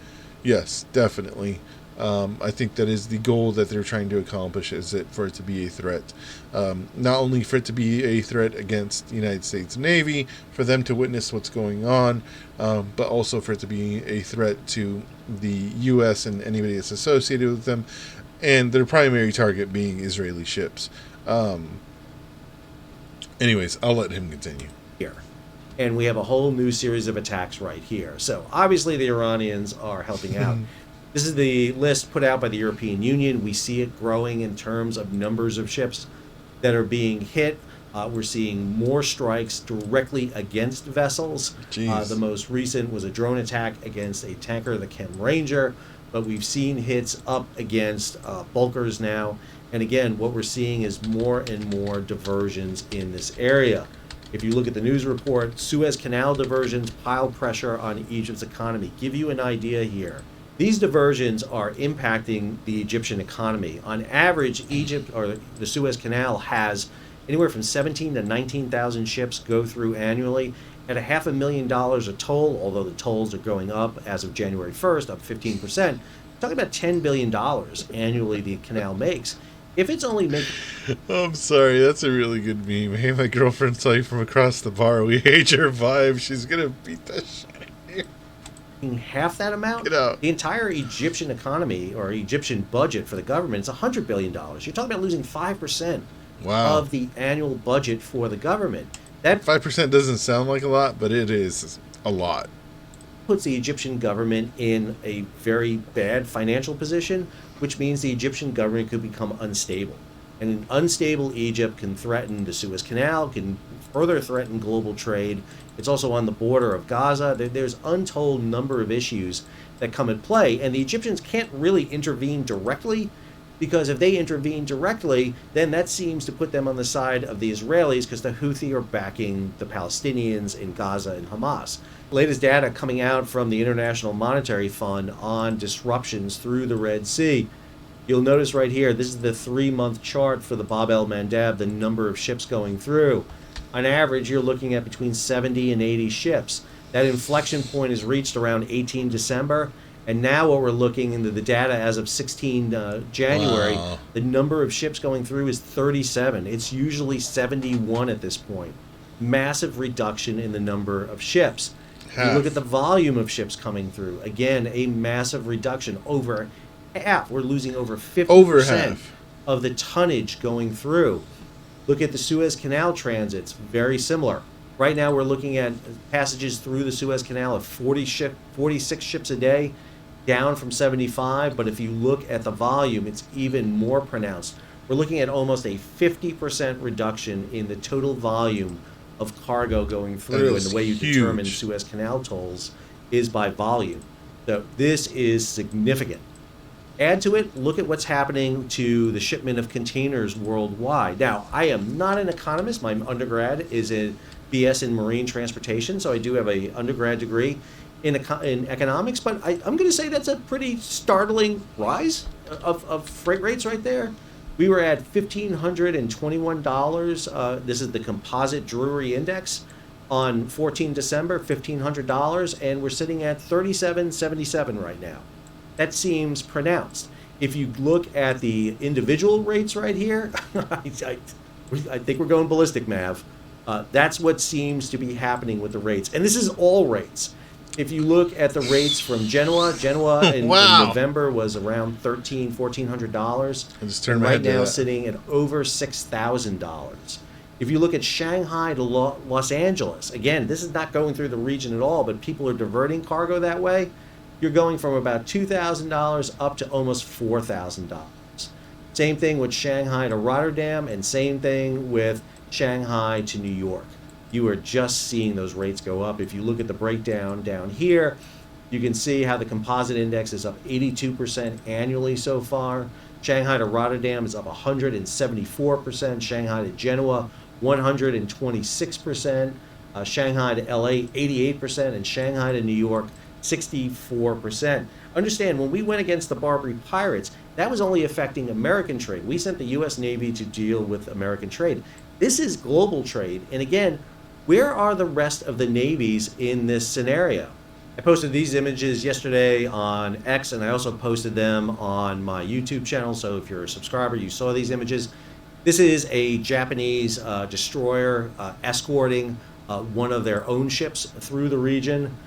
Yes, definitely. I think that is the goal that they're trying to accomplish, is it for it to be a threat. Not only for it to be a threat against the United States Navy, for them to witness what's going on, but also for it to be a threat to the U.S. and anybody that's associated with them, and their primary target being Israeli ships. Anyways, I'll let him continue. Here. And we have a whole new series of attacks right here. So obviously the Iranians are helping out. This is the list put out by the European Union. We see it growing in terms of numbers of ships that are being hit. We're seeing more strikes directly against vessels. The most recent was a drone attack against a tanker, the Chem Ranger, but we've seen hits up against bulkers now. And again, what we're seeing is more and more diversions in this area. If you look at the news report, Suez Canal diversions pile pressure on Egypt's economy. Give you an idea here. These diversions are impacting the Egyptian economy. On average, Egypt, or the Suez Canal, has anywhere from 17 to 19,000 ships go through annually at $500,000 a toll, although the tolls are going up as of January 1st, up 15%. Talking about $10 billion annually the canal makes. If it's only making... I'm sorry, that's a really good meme. Hey, my girlfriend saw you from across the bar. We hate your vibe. She's going to beat the shit out of you. Half that amount, the entire Egyptian economy or Egyptian budget for the government is $100 billion. You're talking about losing 5% of the annual budget for the government. That 5% doesn't sound like a lot, but it is a lot. Puts the Egyptian government in a very bad financial position, which means the Egyptian government could become unstable. And an unstable Egypt can threaten the Suez Canal, can further threaten global trade. It's also on the border of Gaza. There's untold number of issues that come at play, and the Egyptians can't really intervene directly, because if they intervene directly, then that seems to put them on the side of the Israelis, because the Houthi are backing the Palestinians in Gaza and Hamas. Latest data coming out from the International Monetary Fund on disruptions through the Red Sea. You'll notice right here, this is the 3-month chart for the Bab el-Mandab, the number of ships going through. On average, you're looking at between 70 and 80 ships. That inflection point is reached around 18 December. And now what we're looking into the data as of 16 January, the number of ships going through is 37. It's usually 71 at this point. Massive reduction in the number of ships. If you look at the volume of ships coming through, again, a massive reduction. Over half. We're losing over 50% of the tonnage going through. Look at the Suez Canal transits, very similar. Right now we're looking at passages through the Suez Canal of 46 ships a day, down from 75, but if you look at the volume, it's even more pronounced. We're looking at almost a 50% reduction in the total volume of cargo going through, and the way you determine Suez Canal tolls is by volume. So this is significant. Add to it, look at what's happening to the shipment of containers worldwide. Now, I am not an economist. My undergrad is a BS in marine transportation, so I do have an undergrad degree in economics, but I'm going to say that's a pretty startling rise of freight rates right there. We were at $1,521. This is the composite Drewry index on 14 December, $1,500, and we're sitting at $37.77 right now. That seems pronounced. If you look at the individual rates right here, I think we're going ballistic, Mav. That's what seems to be happening with the rates. And this is all rates. If you look at the rates from Genoa in November was around $1,400. And right now sitting at over $6,000. If you look at Shanghai to Los Angeles, again, this is not going through the region at all, but people are diverting cargo that way. You're going from about $2,000 up to almost $4,000. Same thing with Shanghai to Rotterdam, and same thing with Shanghai to New York. You are just seeing those rates go up. If you look at the breakdown down here, you can see how the composite index is up 82% annually so far. Shanghai to Rotterdam is up 174%. Shanghai to Genoa, 126%. Shanghai to LA, 88%. And Shanghai to New York, 64%. Understand, when we went against the Barbary Pirates, that was only affecting American trade. We sent the U.S. Navy to deal with American trade. This is global trade. And again, where are the rest of the navies in this scenario? I posted these images yesterday on X, and I also posted them on my YouTube channel. So if you're a subscriber, you saw these images. This is a Japanese destroyer escorting one of their own ships through the region.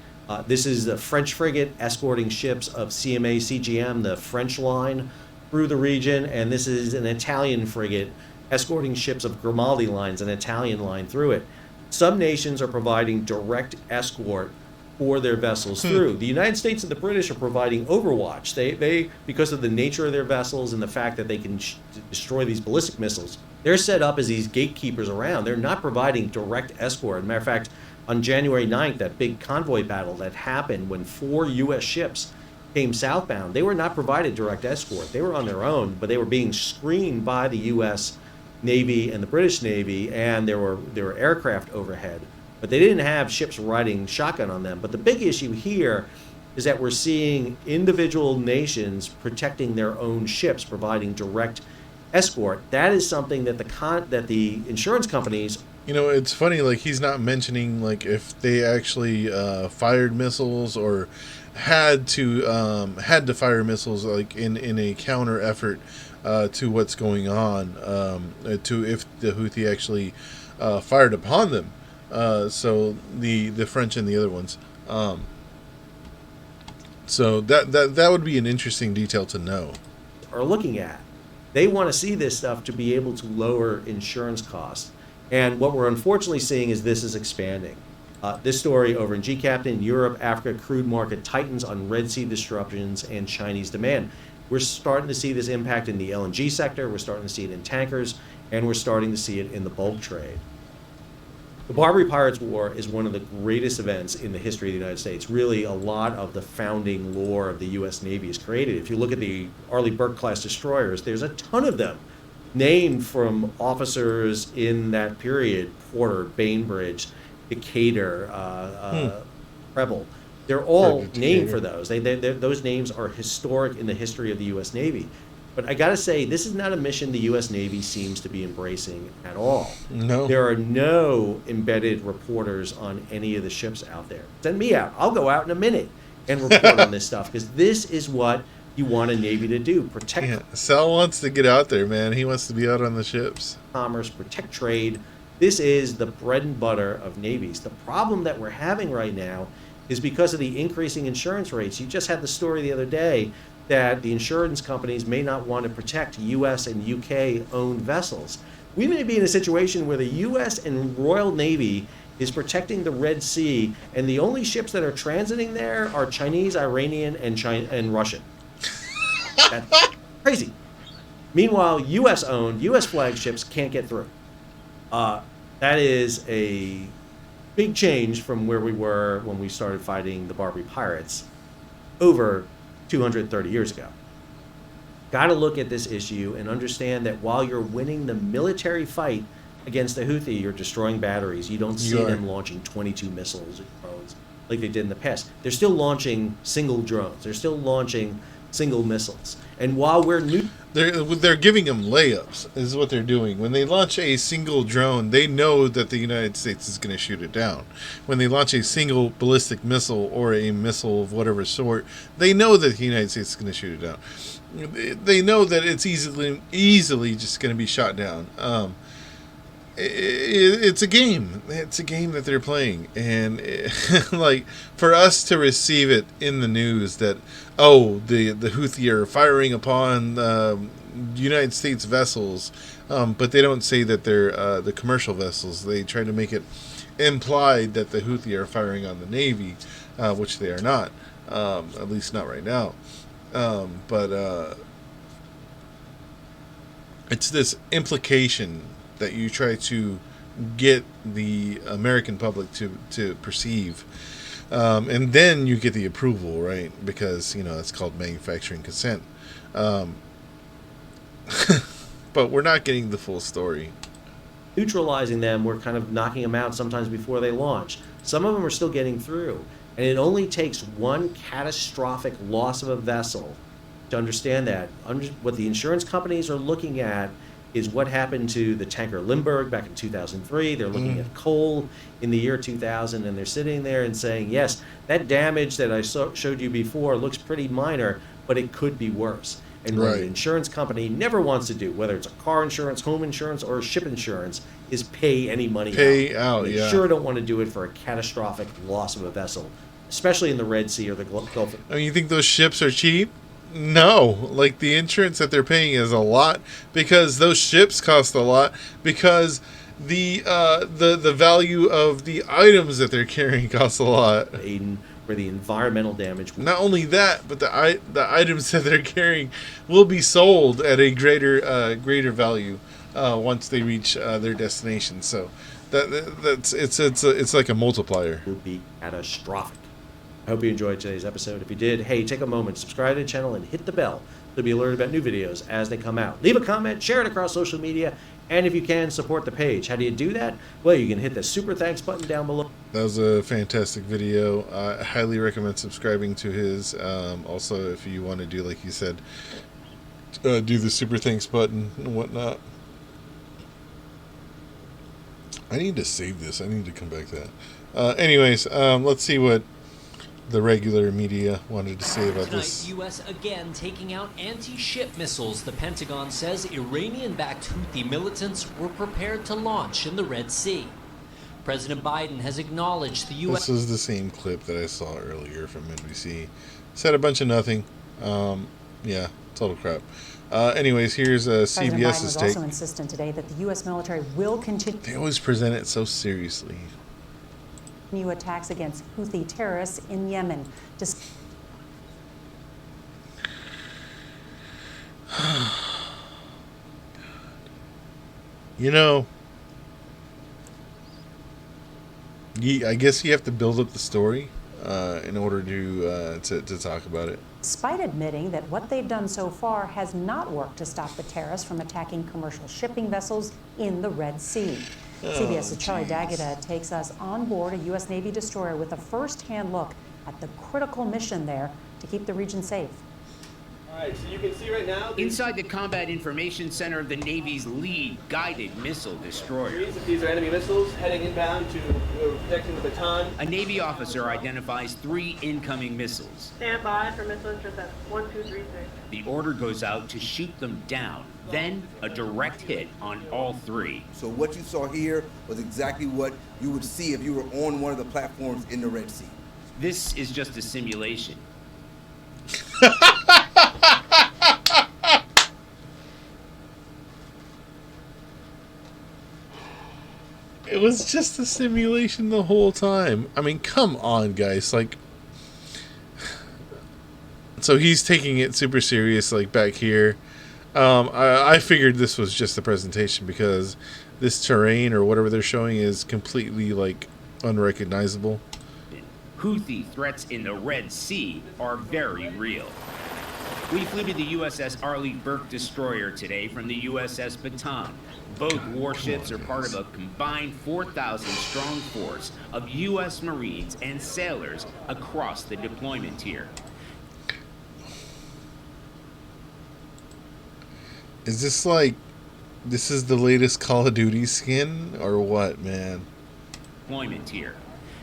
This is the French frigate escorting ships of CMA CGM, the French line, through the region. And this is an Italian frigate escorting ships of Grimaldi lines, an Italian line, through it. Some nations are providing direct escort for their vessels through. The United States and the British are providing overwatch. They because of the nature of their vessels and the fact that they can destroy these ballistic missiles, they're set up as these gatekeepers around. They're not providing direct escort. As a matter of fact, on January 9th, that big convoy battle that happened when 4 U.S. ships came southbound, they were not provided direct escort. They were on their own, but they were being screened by the U.S. Navy and the British Navy, and there were aircraft overhead. But they didn't have ships riding shotgun on them. But the big issue here is that we're seeing individual nations protecting their own ships, providing direct escort. That is something that the insurance companies. You know, it's funny, like, he's not mentioning, like, if they actually fired missiles or had to fire missiles, like, in a counter effort to what's going on, to if the Houthi actually fired upon them. So the French and the other ones. So that would be an interesting detail to know. Are looking at. They want to see this stuff to be able to lower insurance costs. And what we're unfortunately seeing is this is expanding. This story over in G-Captain, Europe, Africa, crude market tightens on Red Sea disruptions and Chinese demand. We're starting to see this impact in the LNG sector, we're starting to see it in tankers, and we're starting to see it in the bulk trade. The Barbary Pirates War is one of the greatest events in the history of the United States. Really, a lot of the founding lore of the U.S. Navy is created. If you look at the Arleigh Burke-class destroyers, there's a ton of them named from officers in that period: Porter, Bainbridge, Decatur, Preble. They're all named for those. Those names are historic in the history of the U.S. Navy. But I got to say, this is not a mission the U.S. Navy seems to be embracing at all. No. There are no embedded reporters on any of the ships out there. Send me out. I'll go out in a minute and report on this stuff, because this is what you want a Navy to do. Protect. Yeah, Sal wants to get out there, man. He wants to be out on the ships. Commerce, protect trade. This is the bread and butter of navies. The problem that we're having right now is because of the increasing insurance rates. You just had the story the other day that the insurance companies may not want to protect U.S. and UK-owned vessels. We may be in a situation where the U.S. and Royal Navy is protecting the Red Sea, and the only ships that are transiting there are Chinese, Iranian, and Russian. That's crazy. Meanwhile, U.S.-owned, U.S.-flagged ships can't get through. That is a big change from where we were when we started fighting the Barbary Pirates over 230 years ago. Got to look at this issue and understand that while you're winning the military fight against the Houthi, you're destroying batteries. You don't see them launching 22 missiles and drones like they did in the past. They're still launching single drones. They're still launching single missiles. And while they're giving them layups, is what they're doing. When they launch a single drone, they know that the United States is going to shoot it down. When they launch a single ballistic missile or a missile of whatever sort, they know that the United States is going to shoot it down. They know that it's easily just going to be shot down. It's a game. It's a game that they're playing, and like, for us to receive it in the news that, oh, the Houthi are firing upon United States vessels, but they don't say that they're the commercial vessels. They try to make it implied that the Houthi are firing on the Navy, which they are not, at least not right now. But it's this implication that you try to get the American public to perceive, and then you get the approval, right? Because, you know, it's called manufacturing consent. But we're not getting the full story. Neutralizing them, we're kind of knocking them out sometimes before they launch. Some of them are still getting through, and it only takes one catastrophic loss of a vessel to understand that. What the insurance companies are looking at is what happened to the tanker Limburg back in 2003. They're looking at coal in the year 2000, and they're sitting there and saying, yes, that damage that I showed you before looks pretty minor, but it could be worse. And what an insurance company never wants to do, whether it's a car insurance, home insurance, or ship insurance, is pay any money out. They sure don't want to do it for a catastrophic loss of a vessel, especially in the Red Sea or the Gulf. I mean, you think those ships are cheap? No, like the insurance that they're paying is a lot because those ships cost a lot because the value of the items that they're carrying costs a lot. Aiden, where the environmental damage. Not only that, but the items that they're carrying will be sold at a greater value once they reach their destination. So it's like a multiplier. Will be catastrophic. I hope you enjoyed today's episode. If you did, hey, take a moment, subscribe to the channel, and hit the bell to be alerted about new videos as they come out. Leave a comment, share it across social media, and if you can, support the page. How do you do that? Well, you can hit the super thanks button down below. That was a fantastic video. I highly recommend subscribing to his. Also, if you want to do, like you said, do the super thanks button and whatnot. I need to save this. I need to come back to that. Anyways, let's see what the regular media wanted to say about this. U.S. again taking out anti-ship missiles the Pentagon says Iranian-backed Houthi militants were prepared to launch in the Red Sea. President Biden has acknowledged the U.S. This is the same clip that I saw earlier from NBC. Said a bunch of nothing. Yeah, total crap. Anyways, here's CBS's President Biden was take. also insistent today that the U.S. military will continue. They always present it so seriously. New attacks against Houthi terrorists in Yemen. You know, I guess you have to build up the story in order to talk about it. Despite admitting that what they've done so far has not worked to stop the terrorists from attacking commercial shipping vessels in the Red Sea. CBS's Charlie D'Agata takes us on board a U.S. Navy destroyer with a first-hand look at the critical mission there to keep the region safe. All right, so you can see right now inside the Combat Information Center of the Navy's lead guided missile destroyer. These are enemy missiles heading inbound to protecting the Bataan. A Navy officer identifies 3 incoming missiles. Stand by for missile intercept 1236. The order goes out to shoot them down. Then a direct hit on all 3. So what you saw here was exactly what you would see if you were on one of the platforms in the Red Sea. This is just a simulation. It was just a simulation the whole time. I mean, come on, guys. Like, so he's taking it super serious, like back here. I figured this was just a presentation because this terrain or whatever they're showing is completely like unrecognizable. Houthi threats in the Red Sea are very real. We flew to the USS Arleigh Burke destroyer today from the USS Bataan. Both warships are part of a combined 4,000-strong force of U.S. Marines and sailors across the deployment tier. Is this like, this is the latest Call of Duty skin or what, man? Deployment tier.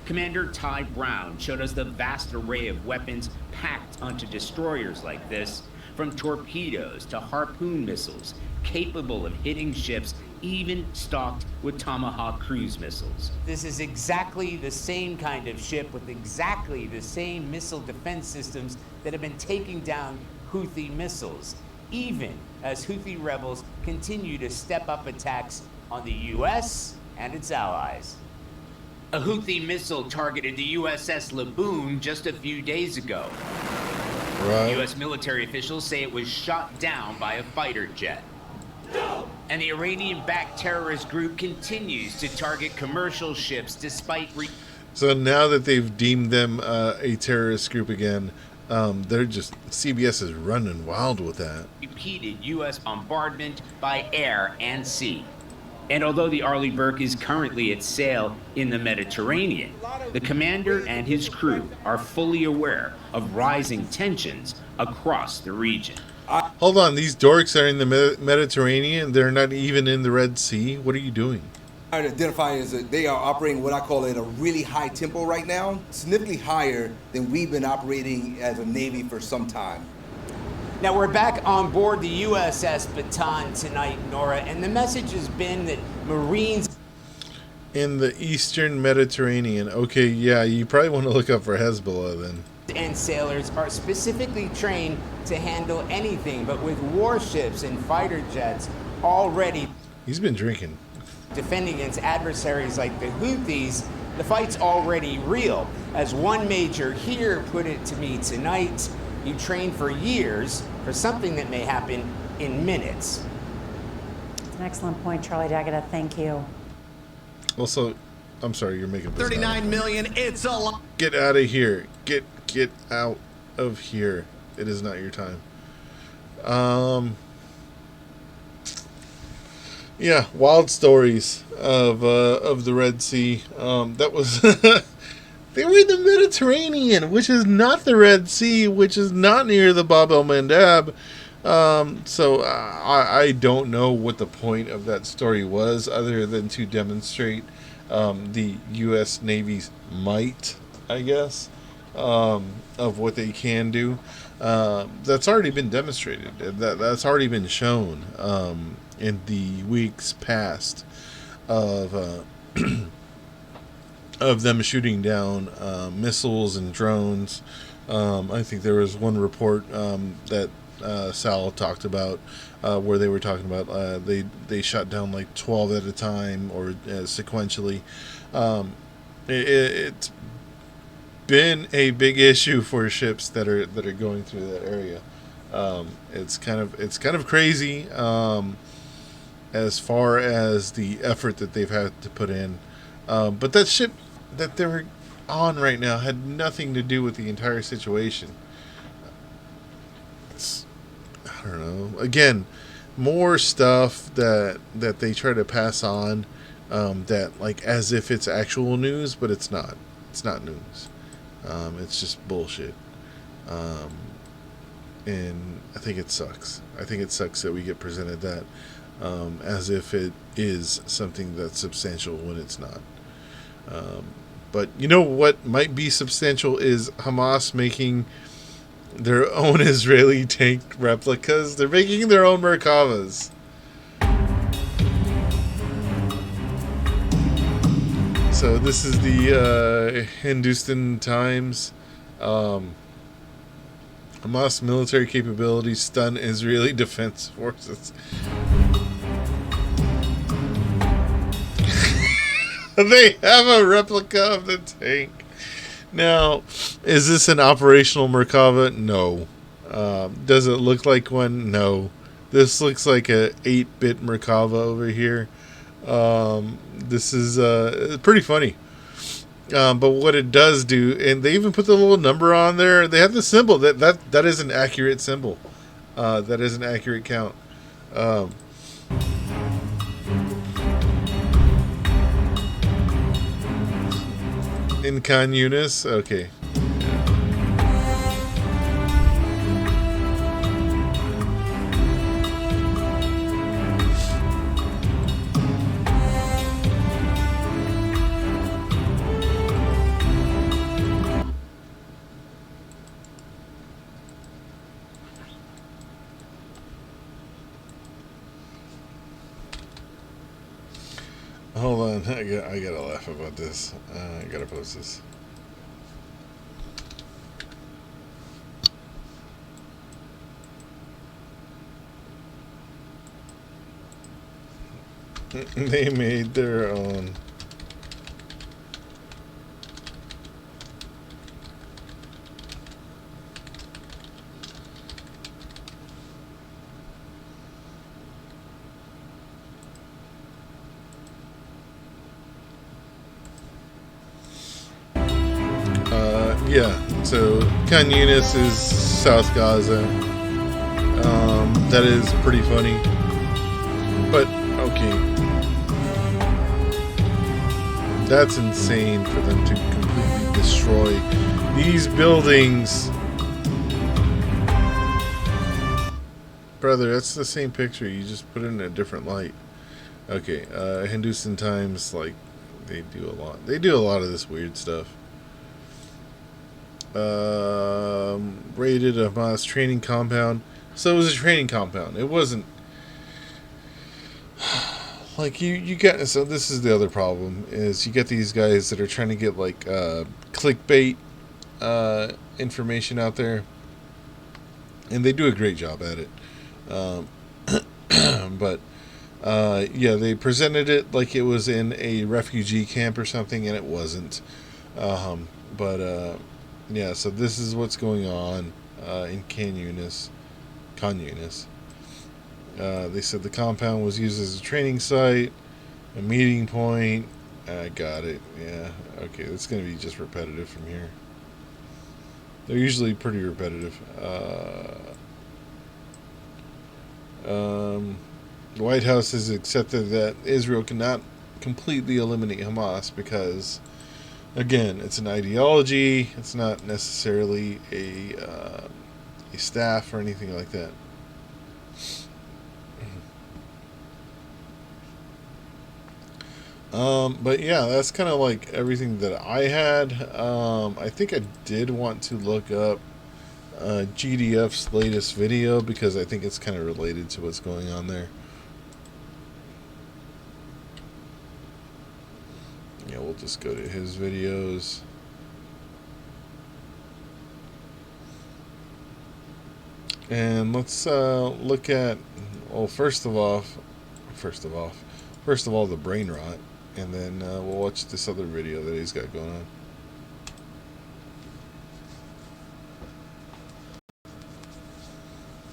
Commander Ty Brown showed us the vast array of weapons packed onto destroyers like this, from torpedoes to harpoon missiles, capable of hitting ships even stocked with Tomahawk cruise missiles. This is exactly the same kind of ship with exactly the same missile defense systems that have been taking down Houthi missiles, even as Houthi rebels continue to step up attacks on the U.S. and its allies. A Houthi missile targeted the USS Laboon just a few days ago. Right. U.S. military officials say it was shot down by a fighter jet. And the Iranian-backed terrorist group continues to target commercial ships despite... So now that they've deemed them a terrorist group again, they're just... CBS is running wild with that. ...repeated U.S. bombardment by air and sea. And although the Arleigh Burke is currently at sail in the Mediterranean, the commander and his crew are fully aware of rising tensions across the region. Hold on, these dorks are in the Mediterranean. They're not even in the Red Sea. What are you doing? I identify as they are operating what I call at a really high tempo right now, significantly higher than we've been operating as a Navy for some time. Now we're back on board the USS Bataan tonight, Nora, and the message has been that Marines in the Eastern Mediterranean. Okay, yeah, you probably want to look up for Hezbollah then. and sailors are specifically trained to handle anything, but with warships and fighter jets already He's been drinking. defending against adversaries like the Houthis, the fight's already real. As one major here put it to me tonight, you train for years for something that may happen in minutes. It's an excellent point, Charlie D'Agata. Thank you. Also, I'm sorry, you're making this 39 million, it's a lot. Get out of here. Get out of here. It is not your time. Yeah, wild stories of the Red Sea. That was they were in the Mediterranean, which is not the Red Sea, which is not near the Bab el Mandab. So I don't know what the point of that story was, other than to demonstrate the U.S. Navy's might, I guess, of what they can do. That's already been demonstrated. That's already been shown in the weeks past of of them shooting down missiles and drones. I think there was one report that Sal talked about where they were talking about they shot down like 12 at a time or sequentially. It's been a big issue for ships that are going through that area. It's kind of crazy as far as the effort that they've had to put in. But that ship that they're on right now had nothing to do with the entire situation. I don't know. Again, more stuff that they try to pass on that like as if it's actual news, but it's not. It's not news. It's just bullshit. And I think it sucks. I think it sucks that we get presented that as if it is something that's substantial when it's not. But you know what might be substantial is Hamas making their own Israeli tank replicas. They're making their own Merkavas. So this is the Hindustan Times. Hamas military capabilities stun Israeli defense forces. They have a replica of the tank. Now, is this an operational Merkava? No. Does it look like one? No. This looks like a 8-bit Merkava over here. This is pretty funny. But what it does do, and they even put the little number on there. They have the symbol. That is an accurate symbol. That is an accurate count. In Khan Yunis? Okay. Hold on, I gotta laugh about this. I gotta post this. They made their own. Yeah, so Khan Yunis is South Gaza. That is pretty funny. But, okay. That's insane for them to completely destroy these buildings. Brother, that's the same picture. You just put it in a different light. Okay, Hindustan Times, like, they do a lot. They do a lot of this weird stuff. Raided a Hamas training compound. So it was a training compound. It wasn't like you get. So this is the other problem is you get these guys that are trying to get like clickbait information out there, and they do a great job at it. But yeah, they presented it like it was in a refugee camp or something, and it wasn't. But yeah, so this is what's going on in Can Yunis. They said the compound was used as a training site, a meeting point. I got it. Yeah. Okay, it's going to be just repetitive from here. They're usually pretty repetitive. The White House has accepted that Israel cannot completely eliminate Hamas because, again, it's an ideology. It's not necessarily a staff or anything like that. But yeah, that's kind of like everything that I had. I think I did want to look up GDF's latest video because I think it's kind of related to what's going on there. Yeah, we'll just go to his videos. And let's look at, well, first of all, the brain rot, and then we'll watch this other video that he's got going on.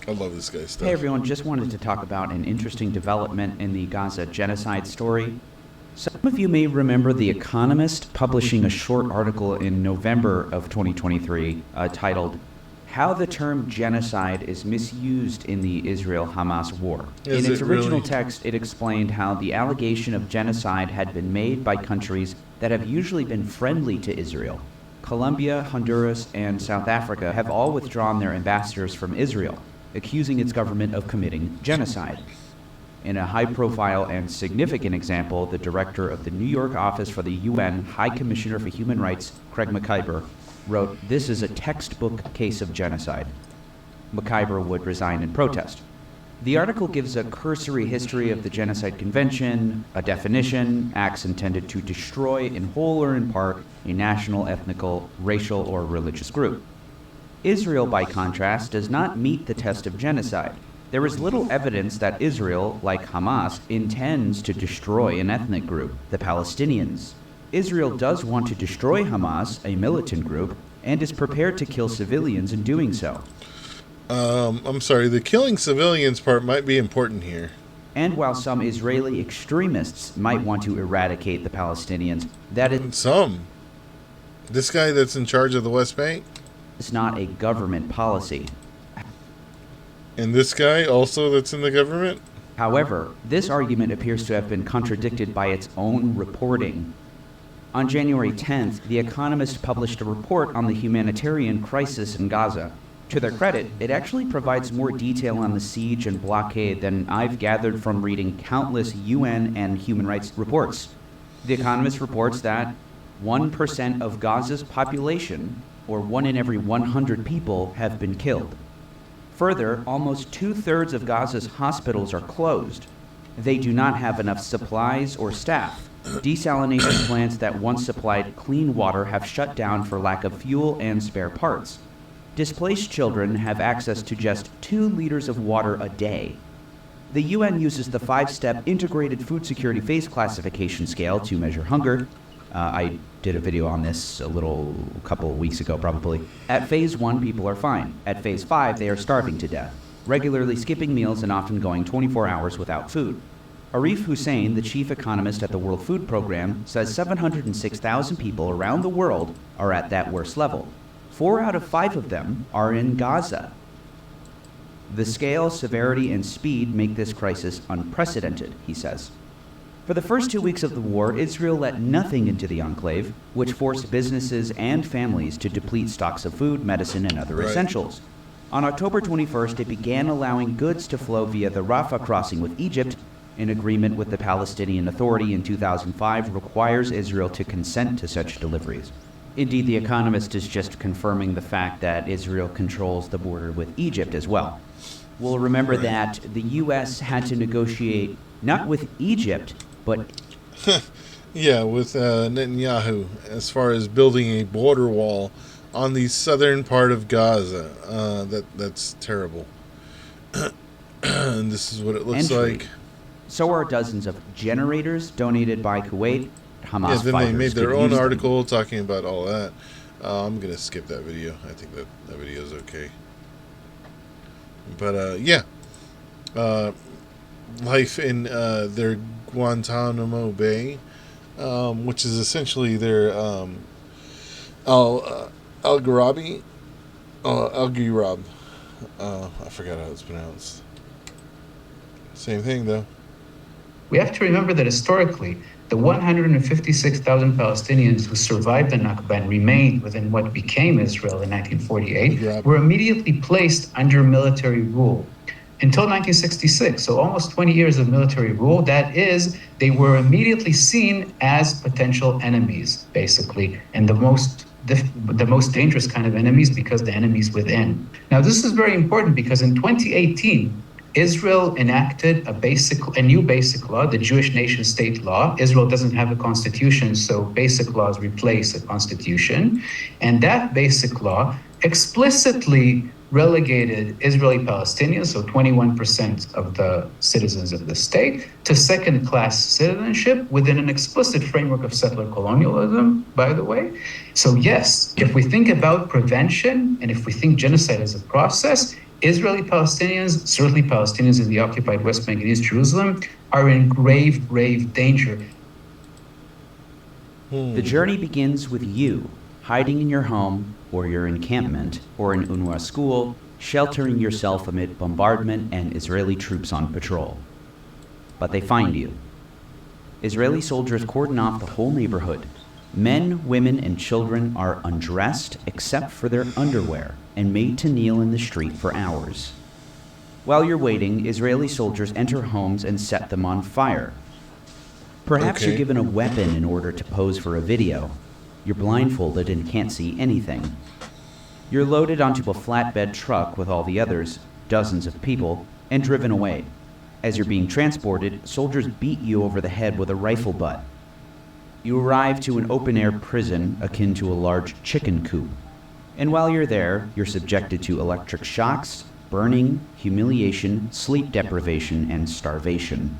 I love this guy's stuff. Hey everyone, just wanted to talk about an interesting development in the Gaza genocide story. Some of you may remember The Economist publishing a short article in November of 2023 titled, "How the Term Genocide is Misused in the Israel-Hamas War." In its original text, it explained how the allegation of genocide had been made by countries that have usually been friendly to Israel. Colombia, Honduras, and South Africa have all withdrawn their ambassadors from Israel, accusing its government of committing genocide. In a high-profile and significant example, the director of the New York office for the UN High Commissioner for Human Rights, Craig McIver, wrote, "This is a textbook case of genocide." McIver would resign in protest. The article gives a cursory history of the Genocide Convention, a definition, acts intended to destroy in whole or in part a national, ethnical, racial, or religious group. Israel, by contrast, does not meet the test of genocide. There is little evidence that Israel, like Hamas, intends to destroy an ethnic group, the Palestinians. Israel does want to destroy Hamas, a militant group, and is prepared to kill civilians in doing so. I'm sorry, the killing civilians part might be important here. And while some Israeli extremists might want to eradicate the Palestinians, that is... Some? This guy that's in charge of the West Bank? It's not a government policy. And this guy also that's in the government? However, this argument appears to have been contradicted by its own reporting. On January 10th, The Economist published a report on the humanitarian crisis in Gaza. To their credit, it actually provides more detail on the siege and blockade than I've gathered from reading countless UN and human rights reports. The Economist reports that 1% of Gaza's population, or 1 in every 100 people, have been killed. Further, almost 2/3 of Gaza's hospitals are closed. They do not have enough supplies or staff. Desalination plants that once supplied clean water have shut down for lack of fuel and spare parts. Displaced children have access to just 2 liters of water a day. The UN uses the 5-step Integrated Food Security Phase Classification Scale to measure hunger. I did a video on this a couple of weeks ago, probably. At Phase 1, people are fine. At Phase 5, they are starving to death, regularly skipping meals and often going 24 hours without food. Arif Hussein, the chief economist at the World Food Program, says 706,000 people around the world are at that worst level. 4 out of 5 of them are in Gaza. The scale, severity, and speed make this crisis unprecedented, he says. For the first 2 weeks of the war, Israel let nothing into the enclave, which forced businesses and families to deplete stocks of food, medicine, and other essentials. On October 21st, it began allowing goods to flow via the Rafah crossing with Egypt. An agreement with the Palestinian Authority in 2005 requires Israel to consent to such deliveries. Indeed, The Economist is just confirming the fact that Israel controls the border with Egypt as well. We'll remember that the U.S. had to negotiate not with Egypt, but... yeah, with Netanyahu, as far as building a border wall on the southern part of Gaza. That's terrible. And this is what it looks like. So are dozens of generators donated by Kuwait. Hamas Yeah, then they made their could own use them. article talking about all that. I'm going to skip that video. I think that video is okay. But, yeah. Life in their Guantanamo Bay, which is essentially their Al-Ghurabi. Al-Ghurab. I forgot how it's pronounced. Same thing, though. We have to remember that historically, the 156,000 Palestinians who survived the Nakba and remained within what became Israel in 1948 were immediately placed under military rule. Until 1966, so almost 20 years of military rule, that is, they were immediately seen as potential enemies, basically, and the most dangerous kind of enemies because the enemies within. Now, this is very important because in 2018, Israel enacted a new basic law, the Jewish nation state law. Israel doesn't have a constitution, so basic laws replace a constitution. And that basic law explicitly relegated Israeli Palestinians, so 21% of the citizens of the state, to second-class citizenship within an explicit framework of settler colonialism, by the way. So yes, if we think about prevention and if we think genocide as a process, Israeli Palestinians, certainly Palestinians in the occupied West Bank and East Jerusalem, are in grave, grave danger. The journey begins with you, hiding in your home or your encampment or in UNRWA school, sheltering yourself amid bombardment and Israeli troops on patrol. But they find you. Israeli soldiers cordon off the whole neighborhood. Men, women, and children are undressed except for their underwear and made to kneel in the street for hours. While you're waiting, Israeli soldiers enter homes and set them on fire. Perhaps you're given a weapon in order to pose for a video. You're blindfolded and can't see anything. You're loaded onto a flatbed truck with all the others, dozens of people, and driven away. As you're being transported, soldiers beat you over the head with a rifle butt. You arrive to an open-air prison akin to a large chicken coop. And while you're there, you're subjected to electric shocks, burning, humiliation, sleep deprivation, and starvation.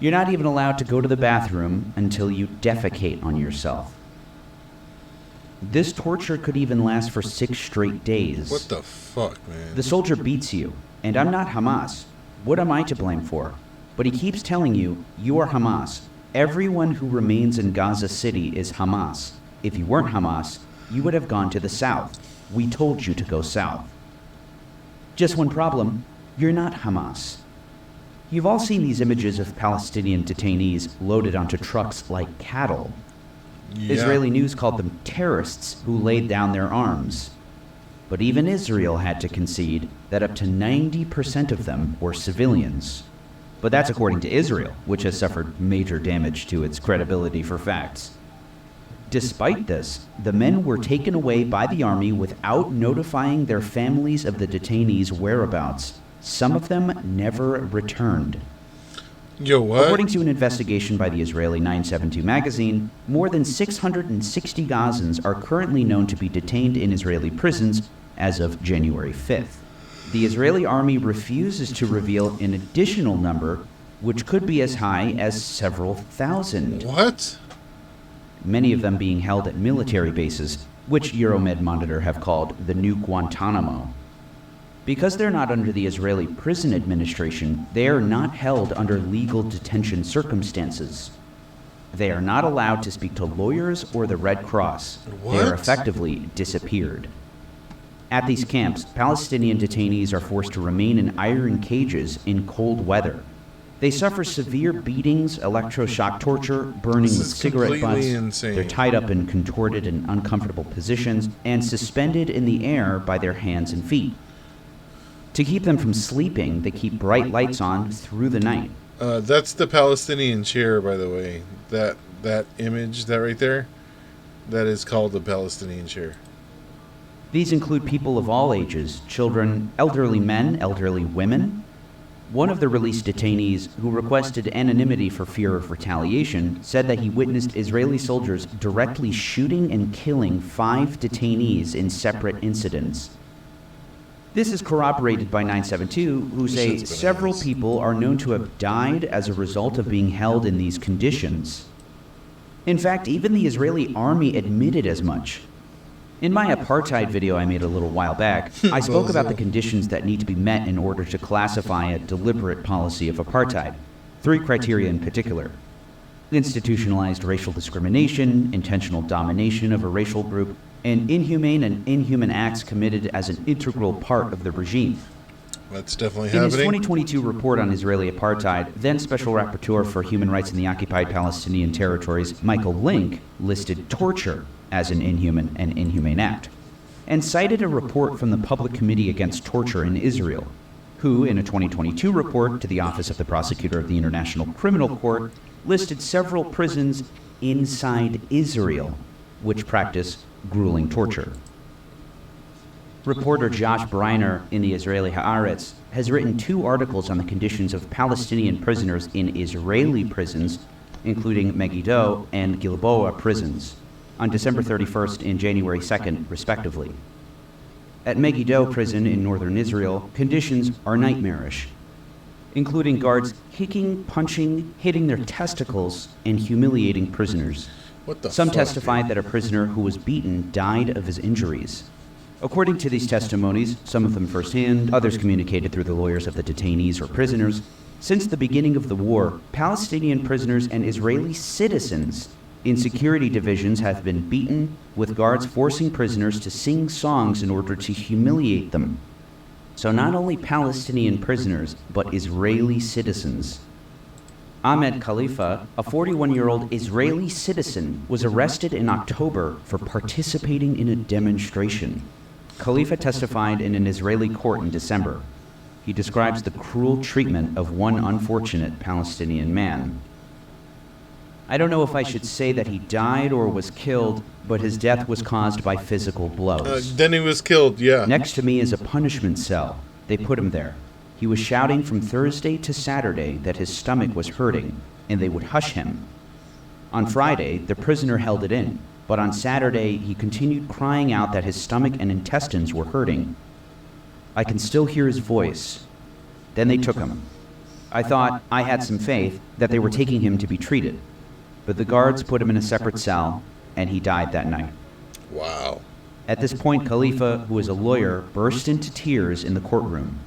You're not even allowed to go to the bathroom until you defecate on yourself. This torture could even last for 6 straight days. What the fuck, man? The soldier beats you, and I'm not Hamas. What am I to blame for? But he keeps telling you, you are Hamas. Everyone who remains in Gaza City is Hamas. If you weren't Hamas, you would have gone to the south. We told you to go south. Just one problem, you're not Hamas. You've all seen these images of Palestinian detainees loaded onto trucks like cattle. Yeah. Israeli news called them terrorists who laid down their arms. But even Israel had to concede that up to 90% of them were civilians. But that's according to Israel, which has suffered major damage to its credibility for facts. Despite this, the men were taken away by the army without notifying their families of the detainees' whereabouts. Some of them never returned. Yo, what? According to an investigation by the Israeli 972 magazine, more than 660 Gazans are currently known to be detained in Israeli prisons as of January 5th. The Israeli army refuses to reveal an additional number, which could be as high as several thousand. What? Many of them being held at military bases, which Euromed Monitor have called the new Guantanamo. Because they're not under the Israeli prison administration, they are not held under legal detention circumstances. They are not allowed to speak to lawyers or the Red Cross. They are effectively disappeared. At these camps, Palestinian detainees are forced to remain in iron cages in cold weather. They suffer severe beatings, electroshock torture, burning with cigarette butts. Insane. They're tied up in contorted and uncomfortable positions and suspended in the air by their hands and feet. To keep them from sleeping, they keep bright lights on through the night. That's the Palestinian chair, by the way. That image, that right there, that is called the Palestinian chair. These include people of all ages, children, elderly men, elderly women. One of the released detainees, who requested anonymity for fear of retaliation, said that he witnessed Israeli soldiers directly shooting and killing 5 detainees in separate incidents. This is corroborated by 972, who say several people are known to have died as a result of being held in these conditions. In fact, even the Israeli army admitted as much. In my apartheid video I made a little while back, I spoke about the conditions that need to be met in order to classify a deliberate policy of apartheid. 3 criteria in particular: institutionalized racial discrimination, intentional domination of a racial group, and inhuman acts committed as an integral part of the regime. That's definitely In his happening. 2022 report on Israeli apartheid, then Special Rapporteur for Human Rights in the Occupied Palestinian Territories, Michael Link, listed torture as an inhuman and inhumane act, and cited a report from the Public Committee Against Torture in Israel, who, in a 2022 report to the Office of the Prosecutor of the International Criminal Court, listed several prisons inside Israel which practice grueling torture. Reporter Josh Breiner in the Israeli Haaretz has written 2 articles on the conditions of Palestinian prisoners in Israeli prisons, including Megiddo and Gilboa prisons, on December 31st and January 2nd, respectively. At Megiddo prison in northern Israel, conditions are nightmarish, including guards kicking, punching, hitting their testicles, and humiliating prisoners. Some testified that a prisoner who was beaten died of his injuries. According to these testimonies, some of them firsthand, others communicated through the lawyers of the detainees or prisoners, since the beginning of the war, Palestinian prisoners and Israeli citizens in security divisions have been beaten, with guards forcing prisoners to sing songs in order to humiliate them. So not only Palestinian prisoners, but Israeli citizens. Ahmed Khalifa, a 41-year-old Israeli citizen, was arrested in October for participating in a demonstration. Khalifa testified in an Israeli court in December. He describes the cruel treatment of one unfortunate Palestinian man. I don't know if I should say that he died or was killed, but his death was caused by physical blows. Then he was killed, yeah. Next to me is a punishment cell. They put him there. He was shouting from Thursday to Saturday that his stomach was hurting, and they would hush him. On Friday, the prisoner held it in, but on Saturday, he continued crying out that his stomach and intestines were hurting. I can still hear his voice. Then they took him. I thought, I had some faith, that they were taking him to be treated. But the guards put him in a separate cell, and he died that night. Wow. At this point, Khalifa, who is a lawyer, burst into tears in the courtroom.